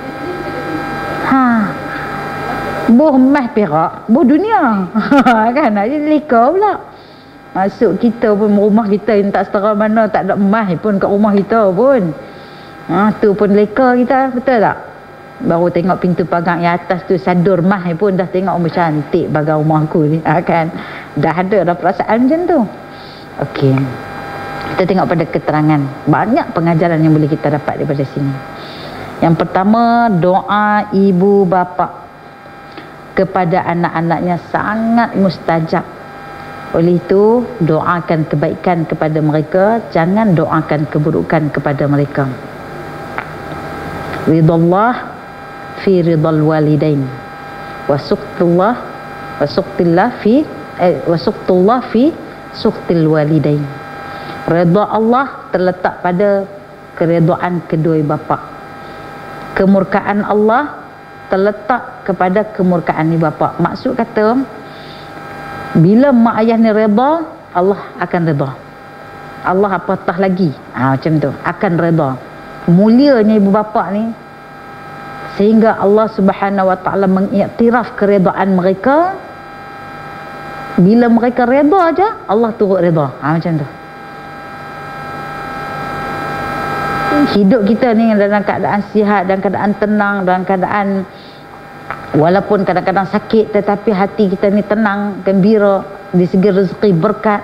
Boh emas perak, boh dunia. Kan, dia leka pula. Masuk kita pun, rumah kita yang tak setara mana, tak ada emas pun kat rumah kita pun. Tu pun leka kita, betul tak? Baru tengok pintu pagar yang atas tu sadur emas pun dah tengok, cantik pagar rumah aku ni. Kan, dah ada dah perasaan macam tu. Okey, kita tengok pada keterangan. Banyak pengajaran yang boleh kita dapat daripada sini. Yang pertama, doa ibu bapa kepada anak-anaknya sangat mustajab. Oleh itu, doakan kebaikan kepada mereka, jangan doakan keburukan kepada mereka. Ridallah fi ridal walidain wa suqtillah fi suqtil walidain. Redha Allah terletak pada keredaan kedua bapa. Kemurkaan Allah terletak kepada kemurkaan ibu bapa. Maksud kata, bila mak ayah ni redha, Allah akan redha. Allah apatah lagi. Macam tu, akan redha. Mulianya ibu bapa ni, sehingga Allah Subhanahu Wa Taala mengiktiraf keredaan mereka. Bila mereka redha aja, Allah turut redha. Macam tu. Hidup kita ni dalam keadaan sihat, dalam keadaan tenang, dalam keadaan walaupun kadang-kadang sakit, tetapi hati kita ni tenang, gembira, di segi rezeki, berkat.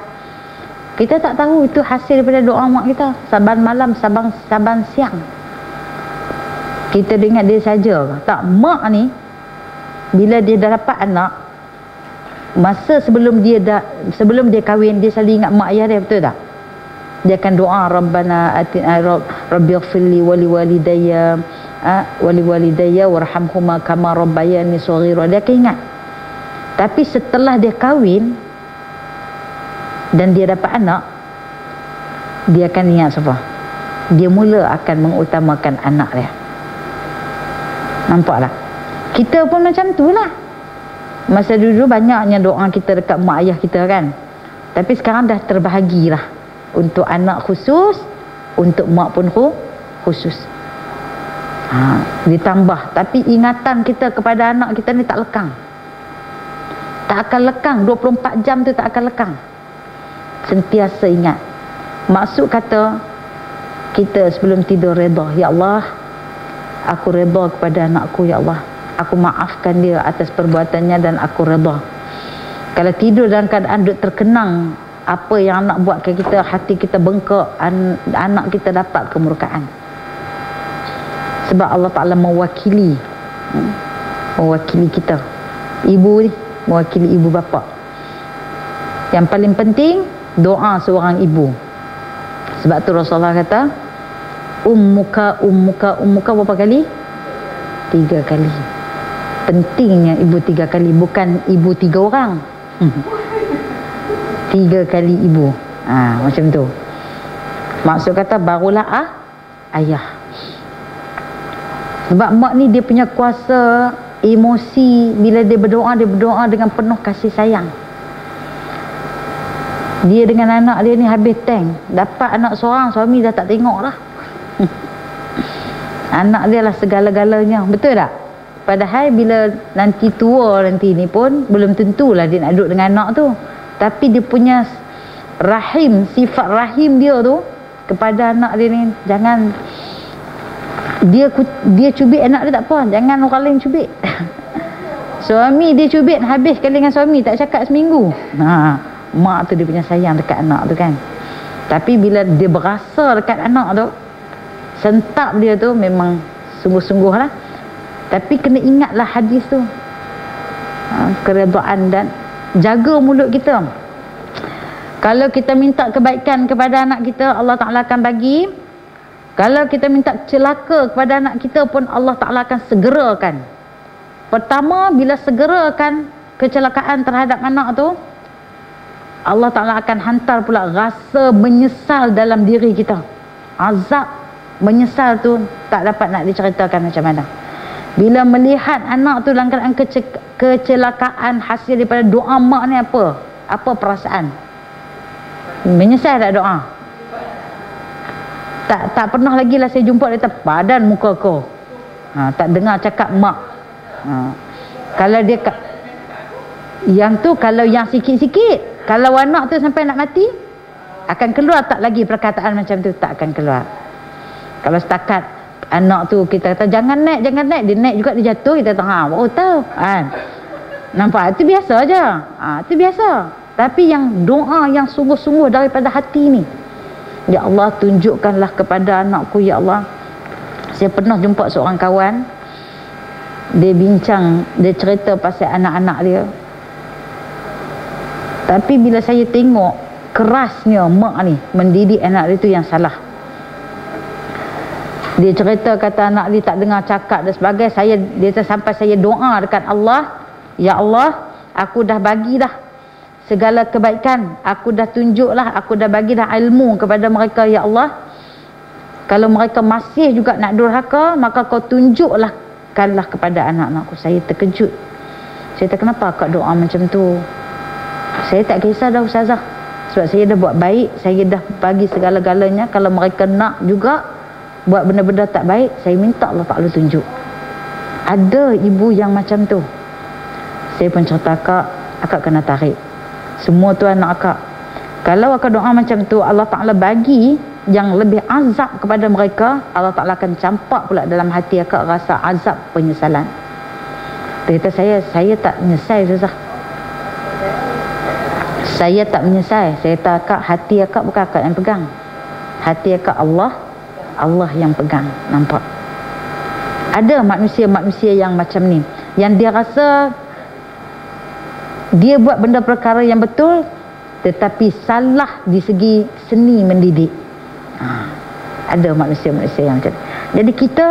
Kita tak tahu itu hasil daripada doa mak kita. Saban malam, saban siang. Kita ingat dia saja. Tak, mak ni bila dia dah dapat anak, masa sebelum dia kahwin, dia selalu ingat mak ayah dia, betul tak? Dia akan doa, Rabbana atina rabbighfirli wa liwalidayya warhamhuma kama rabbayani shaghira. Dia akan ingat. Tapi setelah dia kahwin dan dia dapat anak, dia akan ingat siapa? Dia mula akan mengutamakan anak dia. Nampak tak? Kita pun macam tu lah. Masa dulu banyaknya doa kita dekat mak ayah kita kan. Tapi sekarang dah terbahagilah. Untuk anak khusus, untuk mak pun khusus. Ditambah. Tapi ingatan kita kepada anak kita ni tak lekang. Tak akan lekang. 24 jam tu tak akan lekang. Sentiasa ingat. Maksud kata, kita sebelum tidur redha, ya Allah, aku redha kepada anakku, ya Allah, aku maafkan dia atas perbuatannya dan aku redha. Kalau tidur dalam keadaan duk terkenang apa yang anak buat ke kita, hati kita bengkak, anak kita dapat kemurkaan. Sebab Allah Ta'ala mewakili kita. Ibu ni mewakili ibu bapa. Yang paling penting doa seorang ibu. Sebab tu Rasulullah kata, ummuka berapa kali? 3 kali. Pentingnya ibu 3 kali, bukan ibu 3 orang. 3 kali ibu. Macam tu. Maksud kata barulah ayah. Sebab mak ni dia punya kuasa emosi. Bila dia berdoa dengan penuh kasih sayang. Dia dengan anak dia ni habis tank. Dapat anak seorang, suami dah tak tengok lah. Anak dia lah segala-galanya. Betul tak? Padahal bila nanti tua nanti ni pun belum tentulah dia nak duduk dengan anak tu. Tapi dia punya rahim, sifat rahim dia tu kepada anak dia ni, jangan dia cubit anak dia tak apa, jangan orang lain cubit. Suami dia cubit habis kali dengan suami, tak cakap seminggu. Mak tu dia punya sayang dekat anak tu kan. Tapi bila dia berasa dekat anak tu, sentap dia tu memang sungguh-sungguh lah. Tapi kena ingatlah hadis tu, keredaan, dan jaga mulut kita. Kalau kita minta kebaikan kepada anak kita, Allah Ta'ala akan bagi. Kalau kita minta celaka kepada anak kita pun, Allah Ta'ala akan segerakan. Pertama, bila segerakan kecelakaan terhadap anak tu, Allah Ta'ala akan hantar pula rasa menyesal dalam diri kita. Azab menyesal tu tak dapat nak diceritakan macam mana. Bila melihat anak tu dalam keadaan kecelakaan hasil daripada doa mak ni, apa perasaan? Menyesal tak doa? Tak pernah lagi lah saya jumpa dia padan muka kau. Tak dengar cakap mak. Kalau dia yang tu, kalau yang sikit-sikit, kalau anak tu sampai nak mati, akan keluar tak lagi perkataan macam tu? Tak akan keluar. Kalau setakat anak tu kita kata jangan naik, dia naik juga, dia jatuh, kita kata baru tahu kan. Nampak? Itu biasa aja. Itu biasa. Tapi yang doa yang sungguh-sungguh daripada hati ni, ya Allah, tunjukkanlah kepada anakku, ya Allah. Saya pernah jumpa seorang kawan, dia bincang, dia cerita pasal anak-anak dia. Tapi bila saya tengok kerasnya mak ni mendidik anak dia tu yang salah. Dia cerita kata anak dia tak dengar cakap dan sebagainya. Dia sampai saya doa dekat Allah, ya Allah, aku dah bagi dah segala kebaikan, aku dah tunjuklah, aku dah bagi dah ilmu kepada mereka, ya Allah. Kalau mereka masih juga nak durhaka, maka kau tunjuklah kanlah kepada anak-anakku. Saya terkejut. Saya tak kenapa kau doa macam tu. Saya tak kisah dah ustazah. Sebab saya dah buat baik, saya dah bagi segala-galanya. Kalau mereka nak juga buat benda-benda tak baik, saya minta Allah Ta'ala tunjuk. Ada ibu yang macam tu. Saya pun cerita akak kena tarik. Semua tu anak akak. Kalau akak doa macam tu, Allah Ta'ala bagi yang lebih azab kepada mereka, Allah Ta'ala akan campak pula dalam hati akak rasa azab penyesalan. Dia kata saya tak menyesal Ustazah. Saya tak menyesal. Saya kata akak, hati akak bukan akak yang pegang. Hati akak Allah yang pegang. Nampak? Ada manusia-manusia yang macam ni, yang dia rasa dia buat benda perkara yang betul, tetapi salah di segi seni mendidik. Ada manusia-manusia yang macam ni. Jadi kita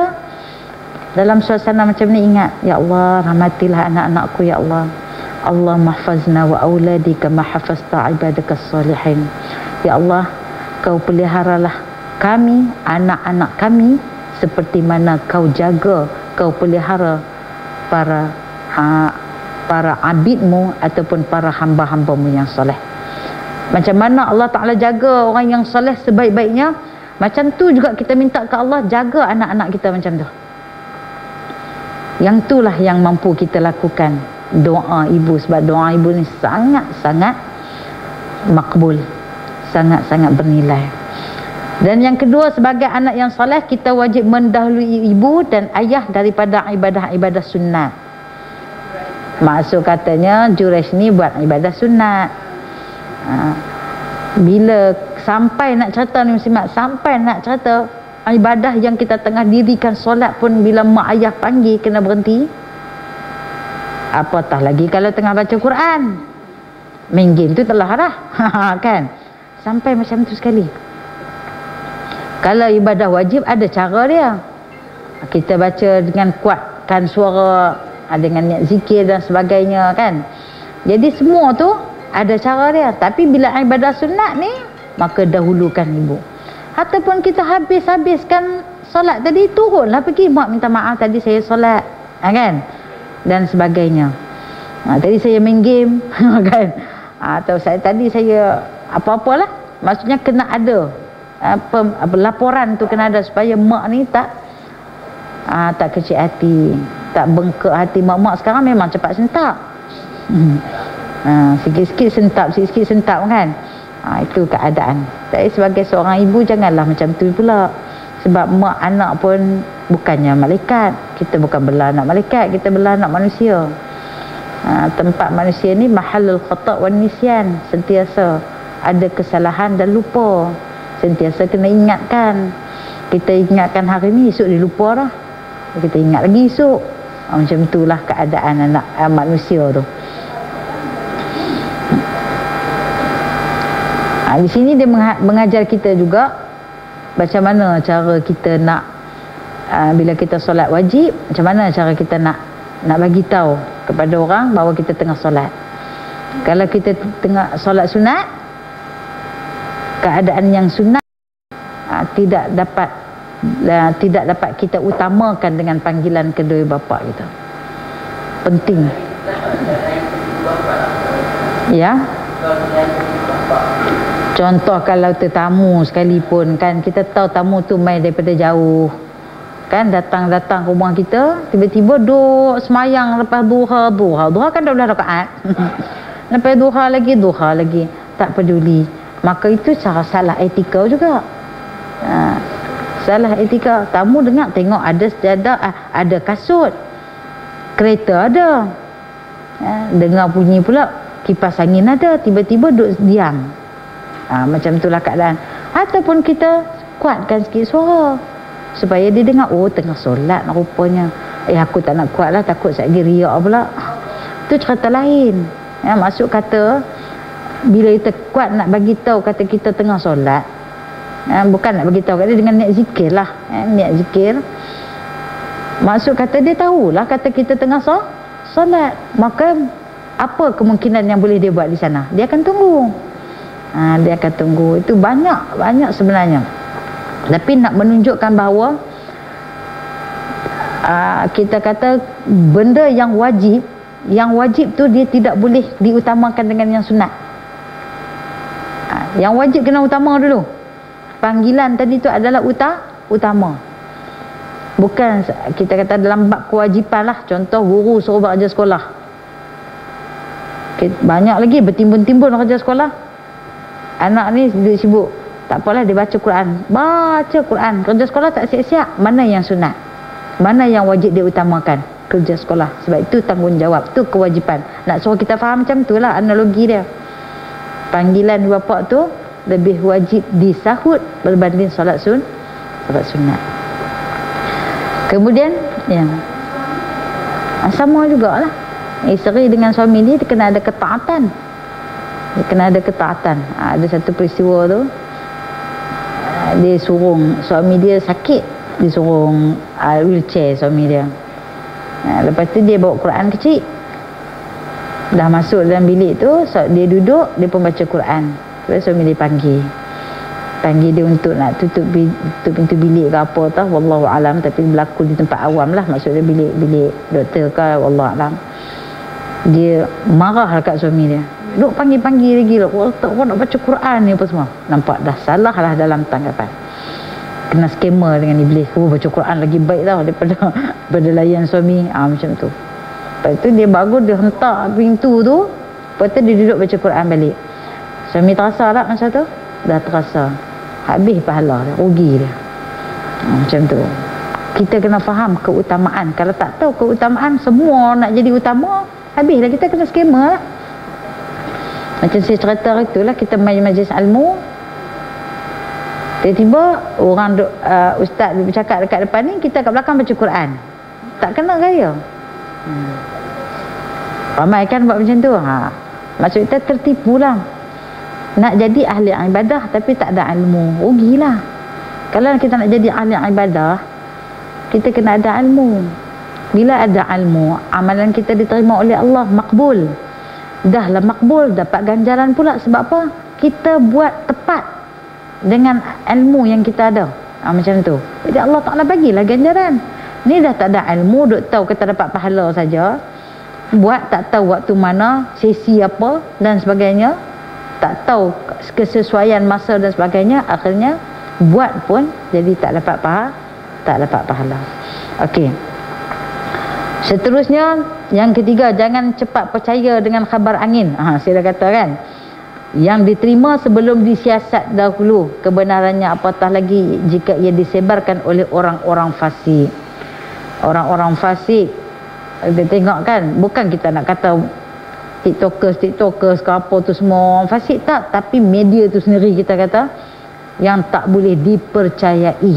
dalam suasana macam ni ingat, ya Allah, rahmatilah anak-anakku ya Allah. Allah mahfazna wa auladi kama hafazta ibadaka salihin. Ya Allah, kau peliharalah kami, anak-anak kami, seperti mana kau jaga, kau pelihara para abidmu ataupun para hamba-hambamu yang soleh. Macam mana Allah Ta'ala jaga orang yang soleh sebaik-baiknya, macam tu juga kita minta ke Allah jaga anak-anak kita macam tu. Yang itulah yang mampu kita lakukan. Doa ibu, sebab doa ibu ni sangat-sangat makbul, sangat-sangat bernilai. Dan yang kedua, sebagai anak yang soleh, kita wajib mendahului ibu dan ayah daripada ibadah-ibadah sunat. Maksud katanya Juresh ni buat ibadah sunat. Bila sampai nak cerita ni muslimat, sampai nak cerita ibadah yang kita tengah dirikan, solat pun bila mak ayah panggil kena berhenti. Apatah lagi kalau tengah baca Quran, main game tu telah dah. Kan? Sampai macam tu sekali. Kalau ibadah wajib ada cara dia. Kita baca dengan kuatkan suara, dengan niat zikir dan sebagainya kan. Jadi semua tu ada cara dia. Tapi bila ibadah sunat ni, maka dahulukan ibu. Ataupun kita habiskan solat tadi, turunlah pergi, mak minta maaf tadi saya solat, kan, dan sebagainya. Tadi saya main game kan, atau tadi saya apa-apalah. Maksudnya kena ada laporan tu, kena ada supaya mak ni tak kecil hati, tak bengkak hati. Mak-mak sekarang memang cepat sentak. Sikit-sikit sentap kan. Itu keadaan. Saya sebagai seorang ibu janganlah macam tu pula. Sebab mak anak pun bukannya malaikat. Kita bukan belah anak malaikat, kita belah anak manusia. Tempat manusia ni mahallul khata' wan nisyan. Sentiasa ada kesalahan dan lupa. Sentiasa kena ingatkan. Kita ingatkan hari ni, esok dia lupa dah. Kita ingat lagi esok. Macam itulah keadaan anak manusia tu. Di sini dia mengajar kita juga macam mana cara kita nak bila kita solat wajib, macam mana cara kita nak bagi tahu kepada orang bahawa kita tengah solat. Kalau kita tengah solat sunat, keadaan yang sunat tidak dapat kita utamakan dengan panggilan kedua bapa kita. Penting. Ya. Contoh kalau tetamu sekalipun kan, kita tahu tamu tu main daripada jauh kan, datang rumah kita, tiba-tiba duk semayang lepas duha kan 12 rakaat. Lepas duha lagi, tak peduli. Maka itu cara salah etika juga. Salah etika. Tamu dengar, tengok ada sejadah, ada kasut, kereta ada, dengar bunyi pula kipas angin ada, tiba-tiba duk diam. Macam itulah keadaan. Ataupun kita kuatkan sikit suara supaya dia dengar, oh tengah solat rupanya. Aku tak nak kuat lah, takut sekali riak pula. Itu cerita lain. Maksud kata bila kita kuat nak bagi tahu kata kita tengah solat, bukan nak bagi tahu kata dengan niat zikir lah, niat zikir. Maksud kata dia tahulah kata kita tengah solat, maka apa kemungkinan yang boleh dia buat di sana? Dia akan tunggu. Dia akan tunggu. Itu banyak sebenarnya. Tapi nak menunjukkan bahawa kita kata benda yang wajib tu dia tidak boleh diutamakan dengan yang sunat. Yang wajib kena utama dulu. Panggilan tadi tu adalah utama. Bukan kita kata dalam bab kewajipan lah. Contoh guru suruh buat kerja sekolah. Banyak lagi bertimbun-timbun kerja sekolah. Anak ni dia sibuk. Tak apalah dia baca Quran. Baca Quran. Kerja sekolah tak siap-siap. Mana yang sunat? Mana yang wajib dia utamakan? Kerja sekolah. Sebab itu tanggungjawab. Tu kewajipan. Nak suruh kita faham macam tu lah analogi dia. Panggilan bapa tu lebih wajib disahut berbanding solat sunat. Kemudian yang sama jugalah. Isteri dengan suami dia kena ada ketaatan. Dia kena ada ketaatan. Ada satu peristiwa tu, dia suruh suami dia sakit, dia suruh wheelchair suami dia. Lepas tu dia bawa Quran kecil. Dah masuk dalam bilik tu, dia duduk, dia pun baca Quran. Lepas suami dia panggil dia untuk nak tutup pintu bilik ke apa tau, wallahu alam, tapi berlaku di tempat awam lah, maksudnya bilik doktor ke, wallahu alam. Dia marah dekat suami dia. Duk panggil lagi lah. Kau nak baca Quran ni apa semua. Nampak dah salah lah dalam tanggapan. Kena skema dengan iblis. Baca Quran lagi baik tau daripada layan suami. Macam tu. Lepas tu dia bagus, dia hentak pintu tu. Lepas tu dia duduk baca Quran balik. Suami terasa tak masa tu? Dah terasa. Habis pahala dia. Rugi dia. Macam tu. Kita kena faham keutamaan. Kalau tak tahu keutamaan, semua nak jadi utama, habislah kita kena skema lah. Macam saya cerita itulah, kita majlis ilmu, tiba-tiba orang ustaz bercakap dekat depan ni, kita kat belakang baca Quran. Tak kena gaya. Ramai kan buat macam tu. Maksud kita tertipu lah. Nak jadi ahli ibadah tapi tak ada ilmu, rugilah. Kalau kita nak jadi ahli ibadah, kita kena ada ilmu. Bila ada ilmu, amalan kita diterima oleh Allah, makbul. Dah lah makbul, dapat ganjaran pula. Sebab apa? Kita buat tepat dengan ilmu yang kita ada. Macam tu. Jadi Allah Ta'ala bagilah ganjaran. Ni dah tak ada ilmu, duk tahu kita dapat pahala saja. Buat tak tahu waktu mana, sesi apa dan sebagainya. Tak tahu kesesuaian masa dan sebagainya. Akhirnya buat pun jadi tak dapat pahala. Okey. Seterusnya, yang ketiga, jangan cepat percaya dengan khabar angin. Saya dah kata kan, yang diterima sebelum disiasat dahulu kebenarannya, apatah lagi jika ia disebarkan oleh orang-orang fasik. Orang-orang fasik, kita tengok kan, bukan kita nak kata tiktokers ke apa tu semua orang fasik, tak. Tapi media tu sendiri kita kata yang tak boleh dipercayai.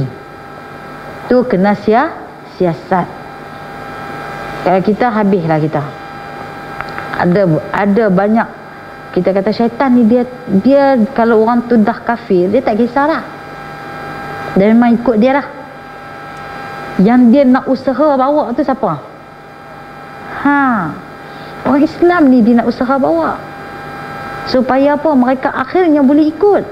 Tu kena siasat. Kalau kita, habislah kita. Ada banyak, kita kata syaitan ni, dia kalau orang tu dah kafir, dia tak kisahlah. Dia memang ikut dia lah. Yang dia nak usaha bawa tu siapa? Orang Islam ni dia nak usaha bawa. Supaya apa? Mereka akhirnya boleh ikut.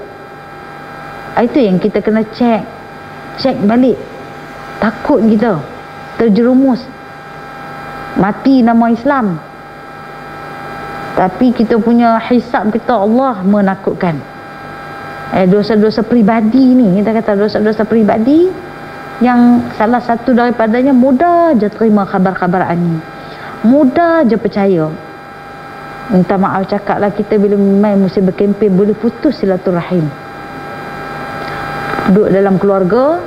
Itu yang kita kena cek balik. Takut kita terjerumus, mati nama Islam, tapi kita punya hisab kita Allah menakutkan. Dosa-dosa peribadi ni, kita kata dosa-dosa peribadi yang salah satu daripadanya mudah je terima khabar-khabar angin, mudah je percaya. Minta maaf cakap lah, kita bila main mesti berkempen boleh putus silaturahim. Duduk dalam keluarga,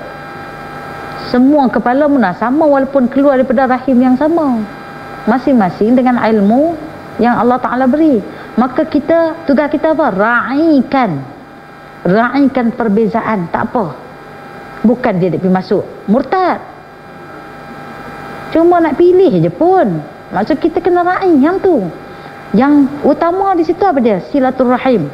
semua kepala munah sama walaupun keluar daripada rahim yang sama, masing-masing dengan ilmu yang Allah Ta'ala beri. Maka kita, tugas kita apa? Raikan perbezaan. Tak apa, bukan dia nak pergi masuk murtad, cuma nak pilih je pun. Maksud kita kena raih yang tu. Yang utama di situ apa dia? Silaturahim.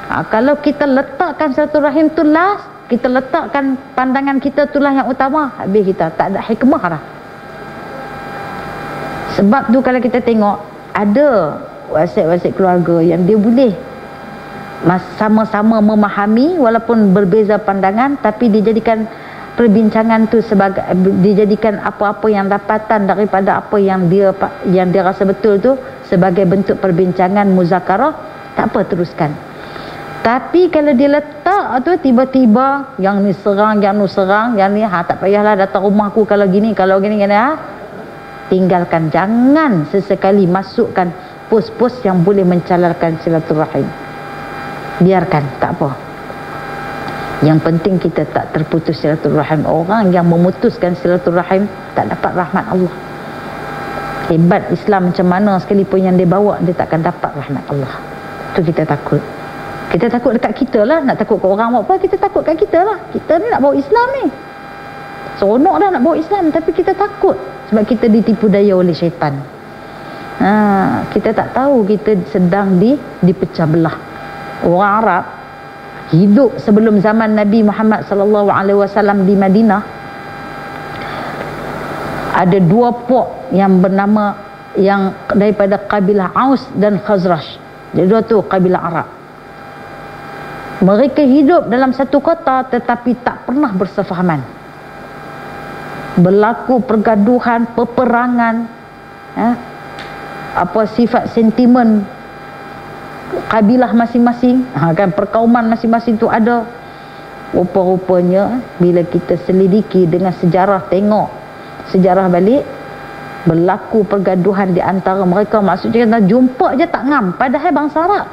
Kalau kita letakkan silaturahim tu last, kita letakkan pandangan kita itulah yang utama, habis kita tak ada hikmah lah. Sebab tu kalau kita tengok, ada wasiat-wasiat keluarga yang dia boleh sama-sama memahami walaupun berbeza pandangan, tapi dijadikan perbincangan tu sebagai, dijadikan apa-apa yang dapatan daripada apa yang dia rasa betul tu sebagai bentuk perbincangan muzakarah. Tak apa, teruskan. Tapi kalau dia letak tu tiba-tiba yang ni serang, yang ni serang, yang ni tak payahlah datang rumahku kalau gini tinggalkan. Jangan sesekali masukkan pos-pos yang boleh mencalarkan silaturahim. Biarkan, tak apa. Yang penting kita tak terputus silaturahim. Orang yang memutuskan silaturahim tak dapat rahmat Allah. Hebat Islam macam mana sekalipun yang dia bawa, dia takkan dapat rahmat Allah. Tu kita takut. Kita takut dekat kita lah. Nak takut ke orang buat apa, kita takut kat kita lah. Kita ni nak bawa Islam ni, seronok dah nak bawa Islam, tapi kita takut sebab kita ditipu daya oleh syaitan. Kita tak tahu kita sedang dipecah belah. Orang Arab hidup sebelum zaman Nabi Muhammad sallallahu alaihi wasallam di Madinah, ada dua puak yang bernama, yang daripada kabilah Aus dan Khazraj. Jadi dua tu kabilah Arab. Mereka hidup dalam satu kota tetapi tak pernah bersefahaman. Berlaku pergaduhan, peperangan, apa sifat sentimen kabilah masing-masing, kan, perkauman masing-masing tu ada. Rupa-rupanya bila kita selidiki dengan sejarah, tengok sejarah balik, berlaku pergaduhan di antara mereka. Maksudnya kita jumpa je tak ngam, padahal bangsa Arab.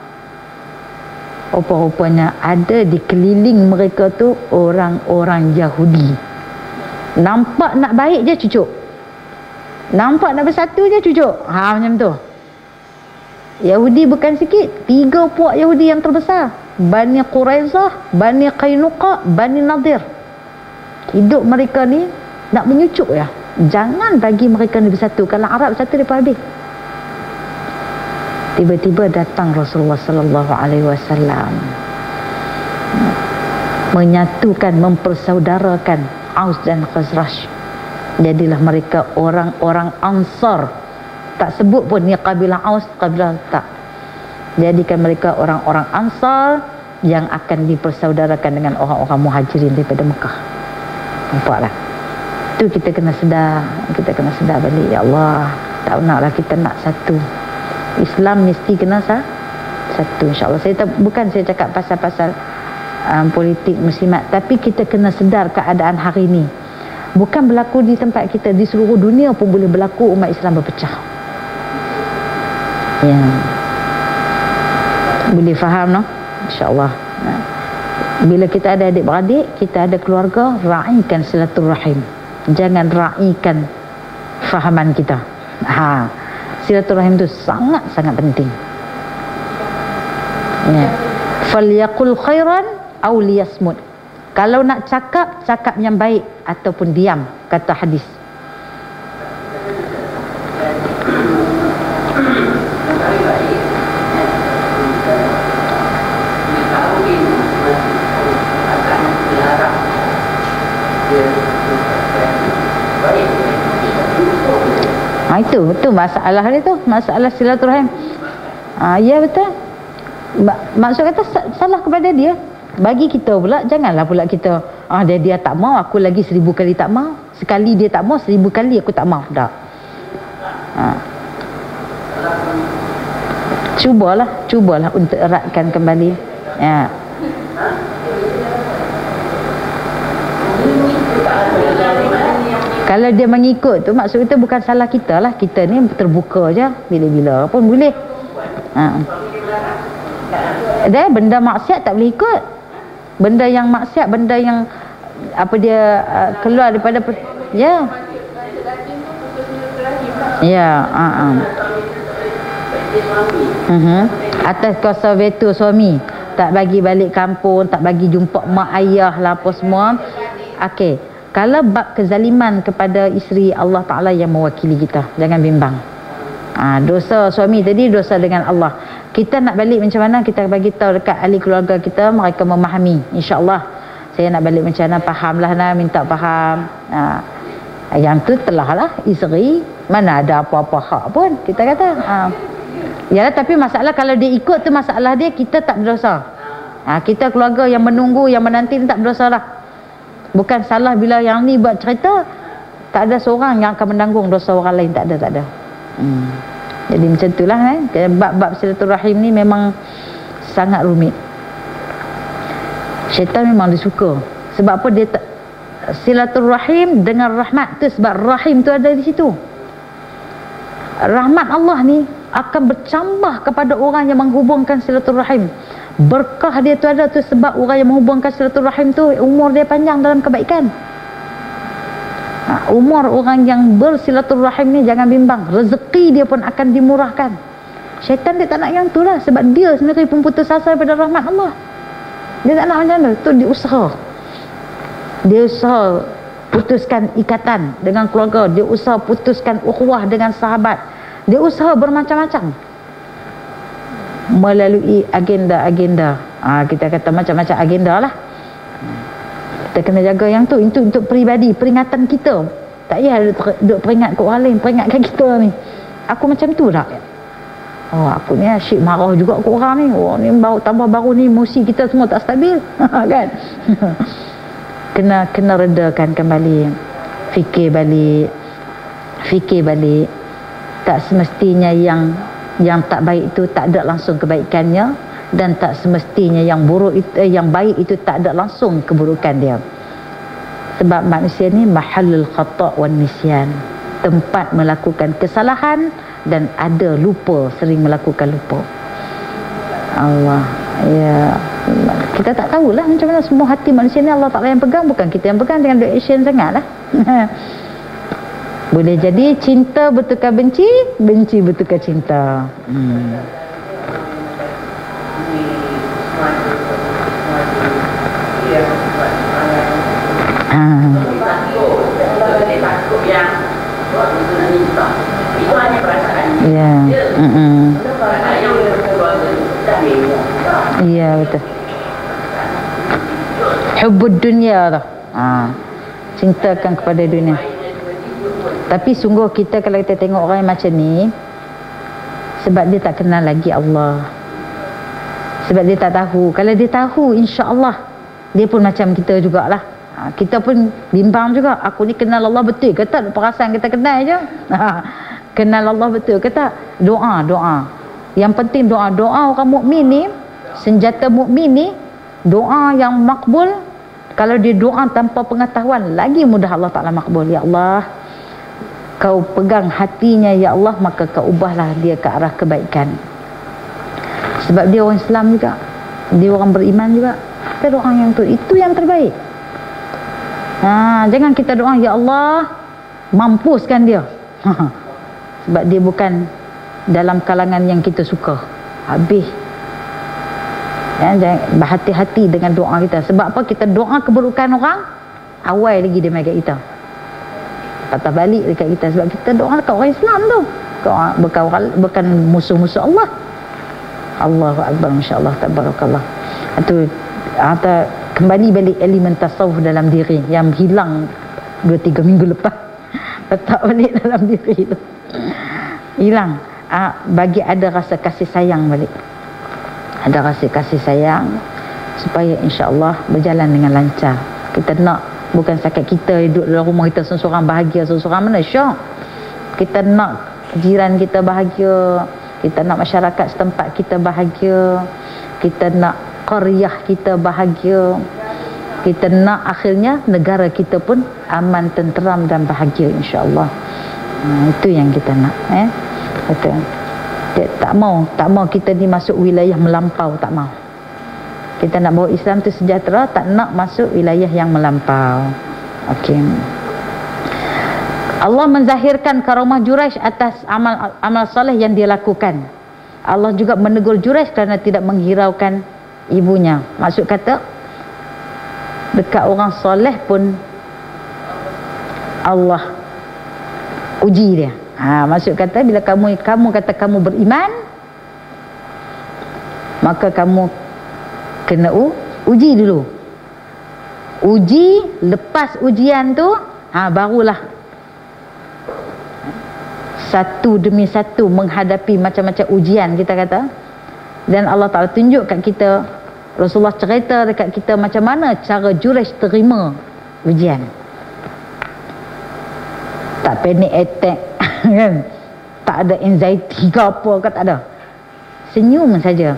Rupa-rupanya ada di keliling mereka tu orang-orang Yahudi. Nampak nak baik je cucuk, nampak nak bersatu je cucuk, macam tu. Yahudi bukan sikit, 3 puak Yahudi yang terbesar, Bani Quraizah, Bani Qainuqa, Bani Nadir. Hidup mereka ni nak menyucuk ya. Jangan bagi mereka ni bersatu. Kalau Arab bersatu, mereka habis. Tiba-tiba datang Rasulullah sallallahu alaihi wasallam, menyatukan, mempersaudarakan Aus dan Khazraj. Jadilah mereka orang-orang Ansar. Tak sebut pun ni kabilah Aus, kabilah tak. Jadikan mereka orang-orang Ansar yang akan dipersaudarakan dengan orang-orang Muhajirin daripada Mekah. Nampaklah. Tu kita kena sedar balik. Ya Allah, tak naklah kita nak satu. Islam mesti kena satu, insya-Allah. Bukan saya cakap pasal politik muslimat, tapi kita kena sedar keadaan hari ini bukan berlaku di tempat kita, di seluruh dunia pun boleh berlaku umat Islam berpecah. Ya, boleh faham no? Insya-Allah. Bila kita ada adik-beradik, kita ada keluarga, raikan silaturahim. Jangan raikan fahaman kita. Silaturahim itu sangat-sangat penting. Ya. Falyaqul khairan aw liyasmut. Kalau nak cakap, cakap yang baik ataupun diam, kata hadis. Itu masalah dia tu, masalah silaturahim. Ya betul. Maksud kata salah kepada dia. Bagi kita pula, janganlah pula kita dia tak mau, aku lagi 1000 kali tak mau. Sekali dia tak mau, 1000 kali aku tak mau. Tak. Cubalah untuk eratkan kembali. Ya. Kalau dia mengikut tu, maksud kita bukan salah kita lah. Kita ni terbuka je, bila-bila pun boleh. Dan benda maksiat tak boleh ikut. Benda yang maksiat, benda yang apa dia keluar daripada ya. Ya, atas kuasa veto suami, tak bagi balik kampung, tak bagi jumpa mak ayah lah apa semua. Okey. Kalau bab kezaliman kepada isteri, Allah Ta'ala yang mewakili kita. Jangan bimbang. Dosa suami tadi, dosa dengan Allah. Kita nak balik macam mana, kita bagi tahu dekat ahli keluarga kita, mereka memahami. InsyaAllah. Saya nak balik macam mana, fahamlah nak, minta faham. Yang tu telah lah isteri, mana ada apa-apa hak pun, kita kata. Ya, tapi masalah kalau dia ikut tu, masalah dia, kita tak berdosa. Kita keluarga yang menunggu, yang menanti tak berdosa lah. Bukan salah bila yang ni buat cerita, tak ada seorang yang akan menanggung dosa orang lain. Tak ada. Jadi macam itulah bab-bab silaturahim ni memang sangat rumit. Syaitan memang dia suka. Sebab apa? Dia tak, silaturrahim dengan rahmat tu, sebab rahim tu ada di situ. Rahmat Allah ni akan bercambah kepada orang yang menghubungkan silaturrahim. Berkah dia tu ada tu sebab orang yang menghubungkan silaturrahim tu umur dia panjang dalam kebaikan. Umur orang yang bersilaturrahim ni jangan bimbang, rezeki dia pun akan dimurahkan. Syaitan dia tak nak yang tu lah, sebab dia sendiri pun putus asa pada rahmat Allah. Dia tak nak macam tu. Tu dia usaha. Dia usaha putuskan ikatan dengan keluarga. Dia usaha putuskan ukhuwah dengan sahabat. Dia usaha bermacam-macam melalui agenda-agenda. Kita kata macam-macam agenda lah. Kita kena jaga yang tu. Itu untuk peribadi, peringatan kita. Tak payah duk peringat ke orang lain, peringatkan kita ni. Aku macam tu tak? Aku ni asyik marah juga ke orang ni. Ni tambah baru ni emosi kita semua tak stabil. Kan? Kena redakan kembali. Fikir balik. Tak semestinya yang tak baik itu tak ada langsung kebaikannya, dan tak semestinya yang buruk itu, yang baik itu tak ada langsung keburukan dia. Sebab manusia ni mahallul khata' wan nisyan, tempat melakukan kesalahan dan ada lupa, sering melakukan lupa. Allah, ya, kita tak tahulah macam mana semua hati manusia ni Allah Ta'ala yang pegang, bukan kita yang pegang dengan action sangatlah. Boleh jadi cinta bertukar benci, benci bertukar cinta. Ya. Ya, betul. Hubbud dunia tu. Cintakan kepada dunia. Tapi sungguh kita kalau kita tengok orang yang macam ni, sebab dia tak kenal lagi Allah. Sebab dia tak tahu. Kalau dia tahu, insya-Allah dia pun macam kita jugalah. Kita pun bimbang juga. Aku ni kenal Allah betul ke tak? Perasaan kita kenal je. Kenal Allah betul ke tak? Doa. Yang penting doa orang mukmin ni, senjata mukmin ni, doa yang makbul. Kalau dia doa tanpa pengetahuan, lagi mudah Allah Ta'ala makbul. Ya Allah, kau pegang hatinya ya Allah, maka kau ubahlah dia ke arah kebaikan. Sebab dia orang Islam juga, dia orang beriman juga. Kita doa yang tu, itu yang terbaik. Jangan kita doa ya Allah mampuskan dia. Sebab dia bukan dalam kalangan yang kita suka. Habis. Jangan berhati-hati dengan doa kita. Sebab apa? Kita doa keburukan orang, awal lagi dia mai kat kita, patah balik dekat kita. Sebab kita doa dekat orang Islam tu, bukan musuh-musuh Allah. Allahu Akbar, masya-Allah, tabarakallah. Itu kembali balik elemen tasawuf dalam diri yang hilang 2-3 minggu lepas. Letak balik dalam diri tu, hilang. Bagi ada rasa kasih sayang balik, ada rasa kasih sayang, supaya insya-Allah berjalan dengan lancar. Kita nak bukan sakit kita duduk dalam rumah kita seorang bahagia, seorang mana syok. Kita nak jiran kita bahagia, kita nak masyarakat setempat kita bahagia, kita nak qaryah kita bahagia, kita nak akhirnya negara kita pun aman, tenteram dan bahagia, insya-Allah. Itu yang kita nak. Betul. Tak mau kita ni masuk wilayah melampau, tak mau. Kita nak bawa Islam tu sejahtera, tak nak masuk wilayah yang melampau. Okey. Allah menzahirkan karamah Juraij atas amal soleh yang dia lakukan. Allah juga menegur Juraij kerana tidak menghiraukan ibunya. Maksud kata, dekat orang soleh pun Allah uji dia. Maksud kata, bila kamu kata kamu beriman, maka kamu kena uji dulu. Uji, lepas ujian tu, barulah satu demi satu menghadapi macam-macam ujian, kita kata. Dan Allah Ta'ala tunjuk kat kita, Rasulullah cerita dekat kita macam mana cara Juraij terima ujian. Tak panic attack kan, tak ada anxiety ke apa ke, tak ada. Senyum saja,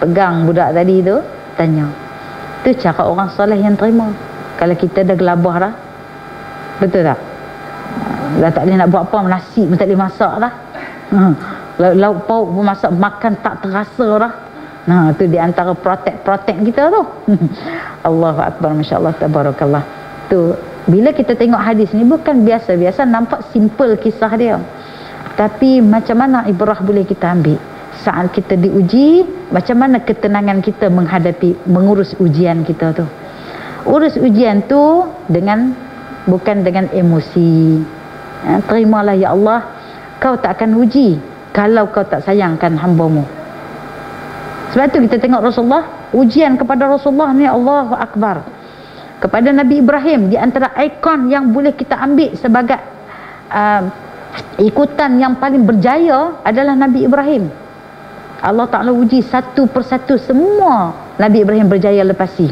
pegang budak tadi tu, tanya, Tu cara orang soleh yang terima. Kalau kita dah gelabah dah, betul tak? Dah tak boleh nak buat apa, nasi pun tak boleh masak dah. Lauk pauk pun masak, makan tak terasa dah. Nah, tu di antara protek kita tu. Allahu akbar, masya-Allah, tabarakallah. Tu bila kita tengok hadis ni bukan biasa-biasa, nampak simple kisah dia. Tapi macam mana ibrah boleh kita ambil? Saat kita diuji, macam mana ketenangan kita mengurus ujian kita tu. Urus ujian tu bukan dengan emosi. Terimalah ya Allah, kau tak akan uji kalau kau tak sayangkan hamba-Mu. Sebab tu kita tengok Rasulullah, ujian kepada Rasulullah ni Allahu akbar. Kepada Nabi Ibrahim, di antara ikon yang boleh kita ambil sebagai ikutan yang paling berjaya adalah Nabi Ibrahim. Allah Ta'ala uji satu persatu semua Nabi Ibrahim berjaya lepasi.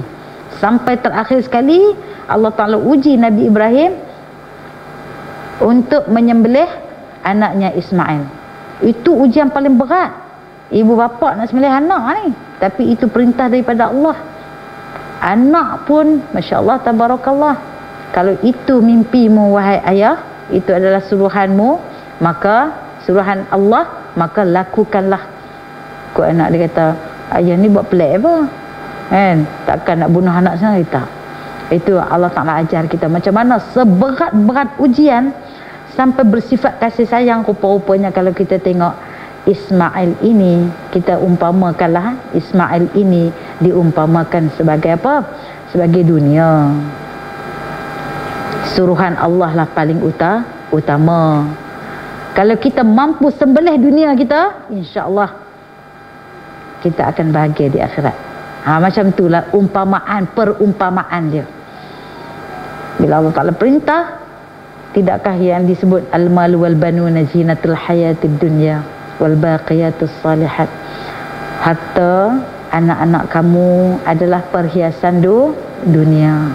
Sampai terakhir sekali Allah Ta'ala uji Nabi Ibrahim untuk menyembelih anaknya Ismail. Itu ujian paling berat. Ibu bapa nak sembelih anak ni, tapi itu perintah daripada Allah. Anak pun Masya Allah, tabarakallah, kalau itu mimpimu wahai ayah, itu adalah suruhanmu, maka suruhan Allah, maka lakukanlah. Kau anak dia kata, ayah ni buat pelik apa kan, takkan nak bunuh anak sendiri, tak. Itu Allah Ta'ala ajar kita macam mana seberat-berat ujian sampai bersifat kasih sayang. Rupa-rupanya kalau kita tengok Ismail ini, kita umpamakanlah Ismail ini diumpamakan sebagai apa? Sebagai dunia. Suruhan Allah lah paling utama. Kalau kita mampu sembelih dunia kita, insya-Allah kita akan bahagia di akhirat. Macam itulah perumpamaan dia. Bila Allah Ta'ala perintah, tidakkah yang disebut al-malu wal banuna zinatul hayatid dunya wal baqiyatus salihat, harta anak-anak kamu adalah perhiasan dunia.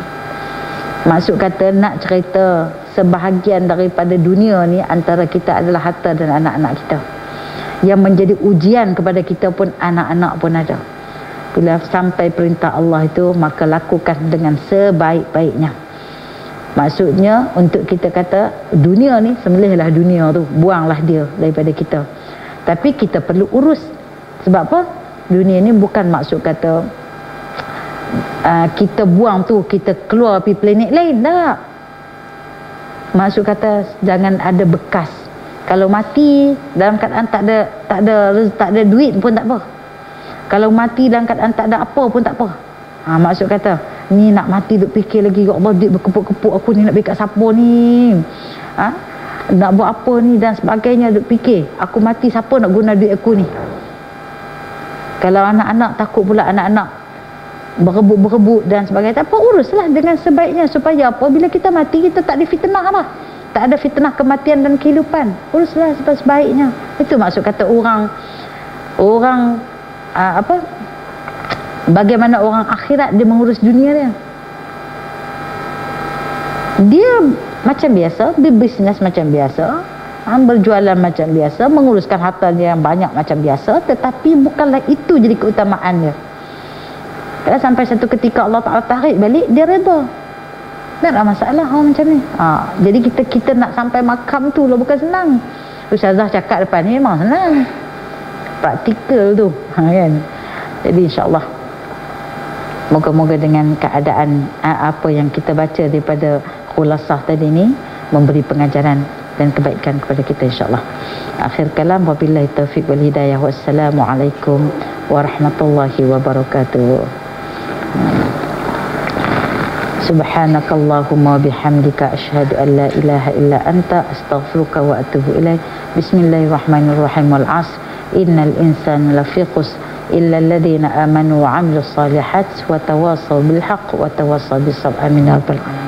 Maksud kata nak cerita sebahagian daripada dunia ni antara kita adalah harta dan anak-anak kita. Yang menjadi ujian kepada kita pun anak-anak pun ada. Bila sampai perintah Allah itu, maka lakukan dengan sebaik-baiknya. Maksudnya untuk kita kata dunia ni, sembelihlah dunia tu, buanglah dia daripada kita. Tapi kita perlu urus. Sebab apa? Dunia ni bukan maksud kata kita buang tu, kita keluar pergi planet lain, tak. Maksud kata jangan ada bekas. Kalau mati dalam keadaan tak ada duit pun tak apa. Kalau mati dalam keadaan tak ada apa pun tak apa. Maksud kata ni nak mati duk fikir lagi, ya Allah, duit berkepuk-kepuk aku ni nak bagi kat siapa ni, nak buat apa ni dan sebagainya, duk fikir aku mati siapa nak guna duit aku ni. Kalau anak-anak, takut pula anak-anak berebut dan sebagainya, tak apa, uruslah dengan sebaiknya supaya apa, bila kita mati kita tak ada fitnah lah. Tak ada fitnah kematian dan kehidupan. Uruslah sebaik-baiknya. Itu maksud kata orang bagaimana orang akhirat dia mengurus dunia dia. Dia macam biasa, berbisnes macam biasa, berjualan macam biasa, menguruskan harta dia yang banyak macam biasa, tetapi bukanlah itu jadi keutamaan dia. Sampai satu ketika Allah Ta'ala tarik balik, dia redha. Tak ada masalah macam ni. Jadi kita nak sampai makam tu lah bukan senang. Ustazah cakap depan ni memang senang, praktikal tu, kan. Jadi insya-Allah moga-moga dengan keadaan apa yang kita baca daripada khulasah tadi ni memberi pengajaran dan kebaikan kepada kita, insya-Allah. Akhir kalam, wabillahi taufiq wal hidayah. Wassalamualaikum warahmatullahi wabarakatuh. Subhanakallahumma bihamdika asyhadu an la ilaha illa anta astaghfiruka wa atubu ilaik. Bismillahirrahmanirrahim. Wal 'asr innal insana lafi khusr illa alladhina amanu wa 'amilus solihat wa tawasaw bil haqq wa tawasaw bis sabr. Amin ya rabbal alamin.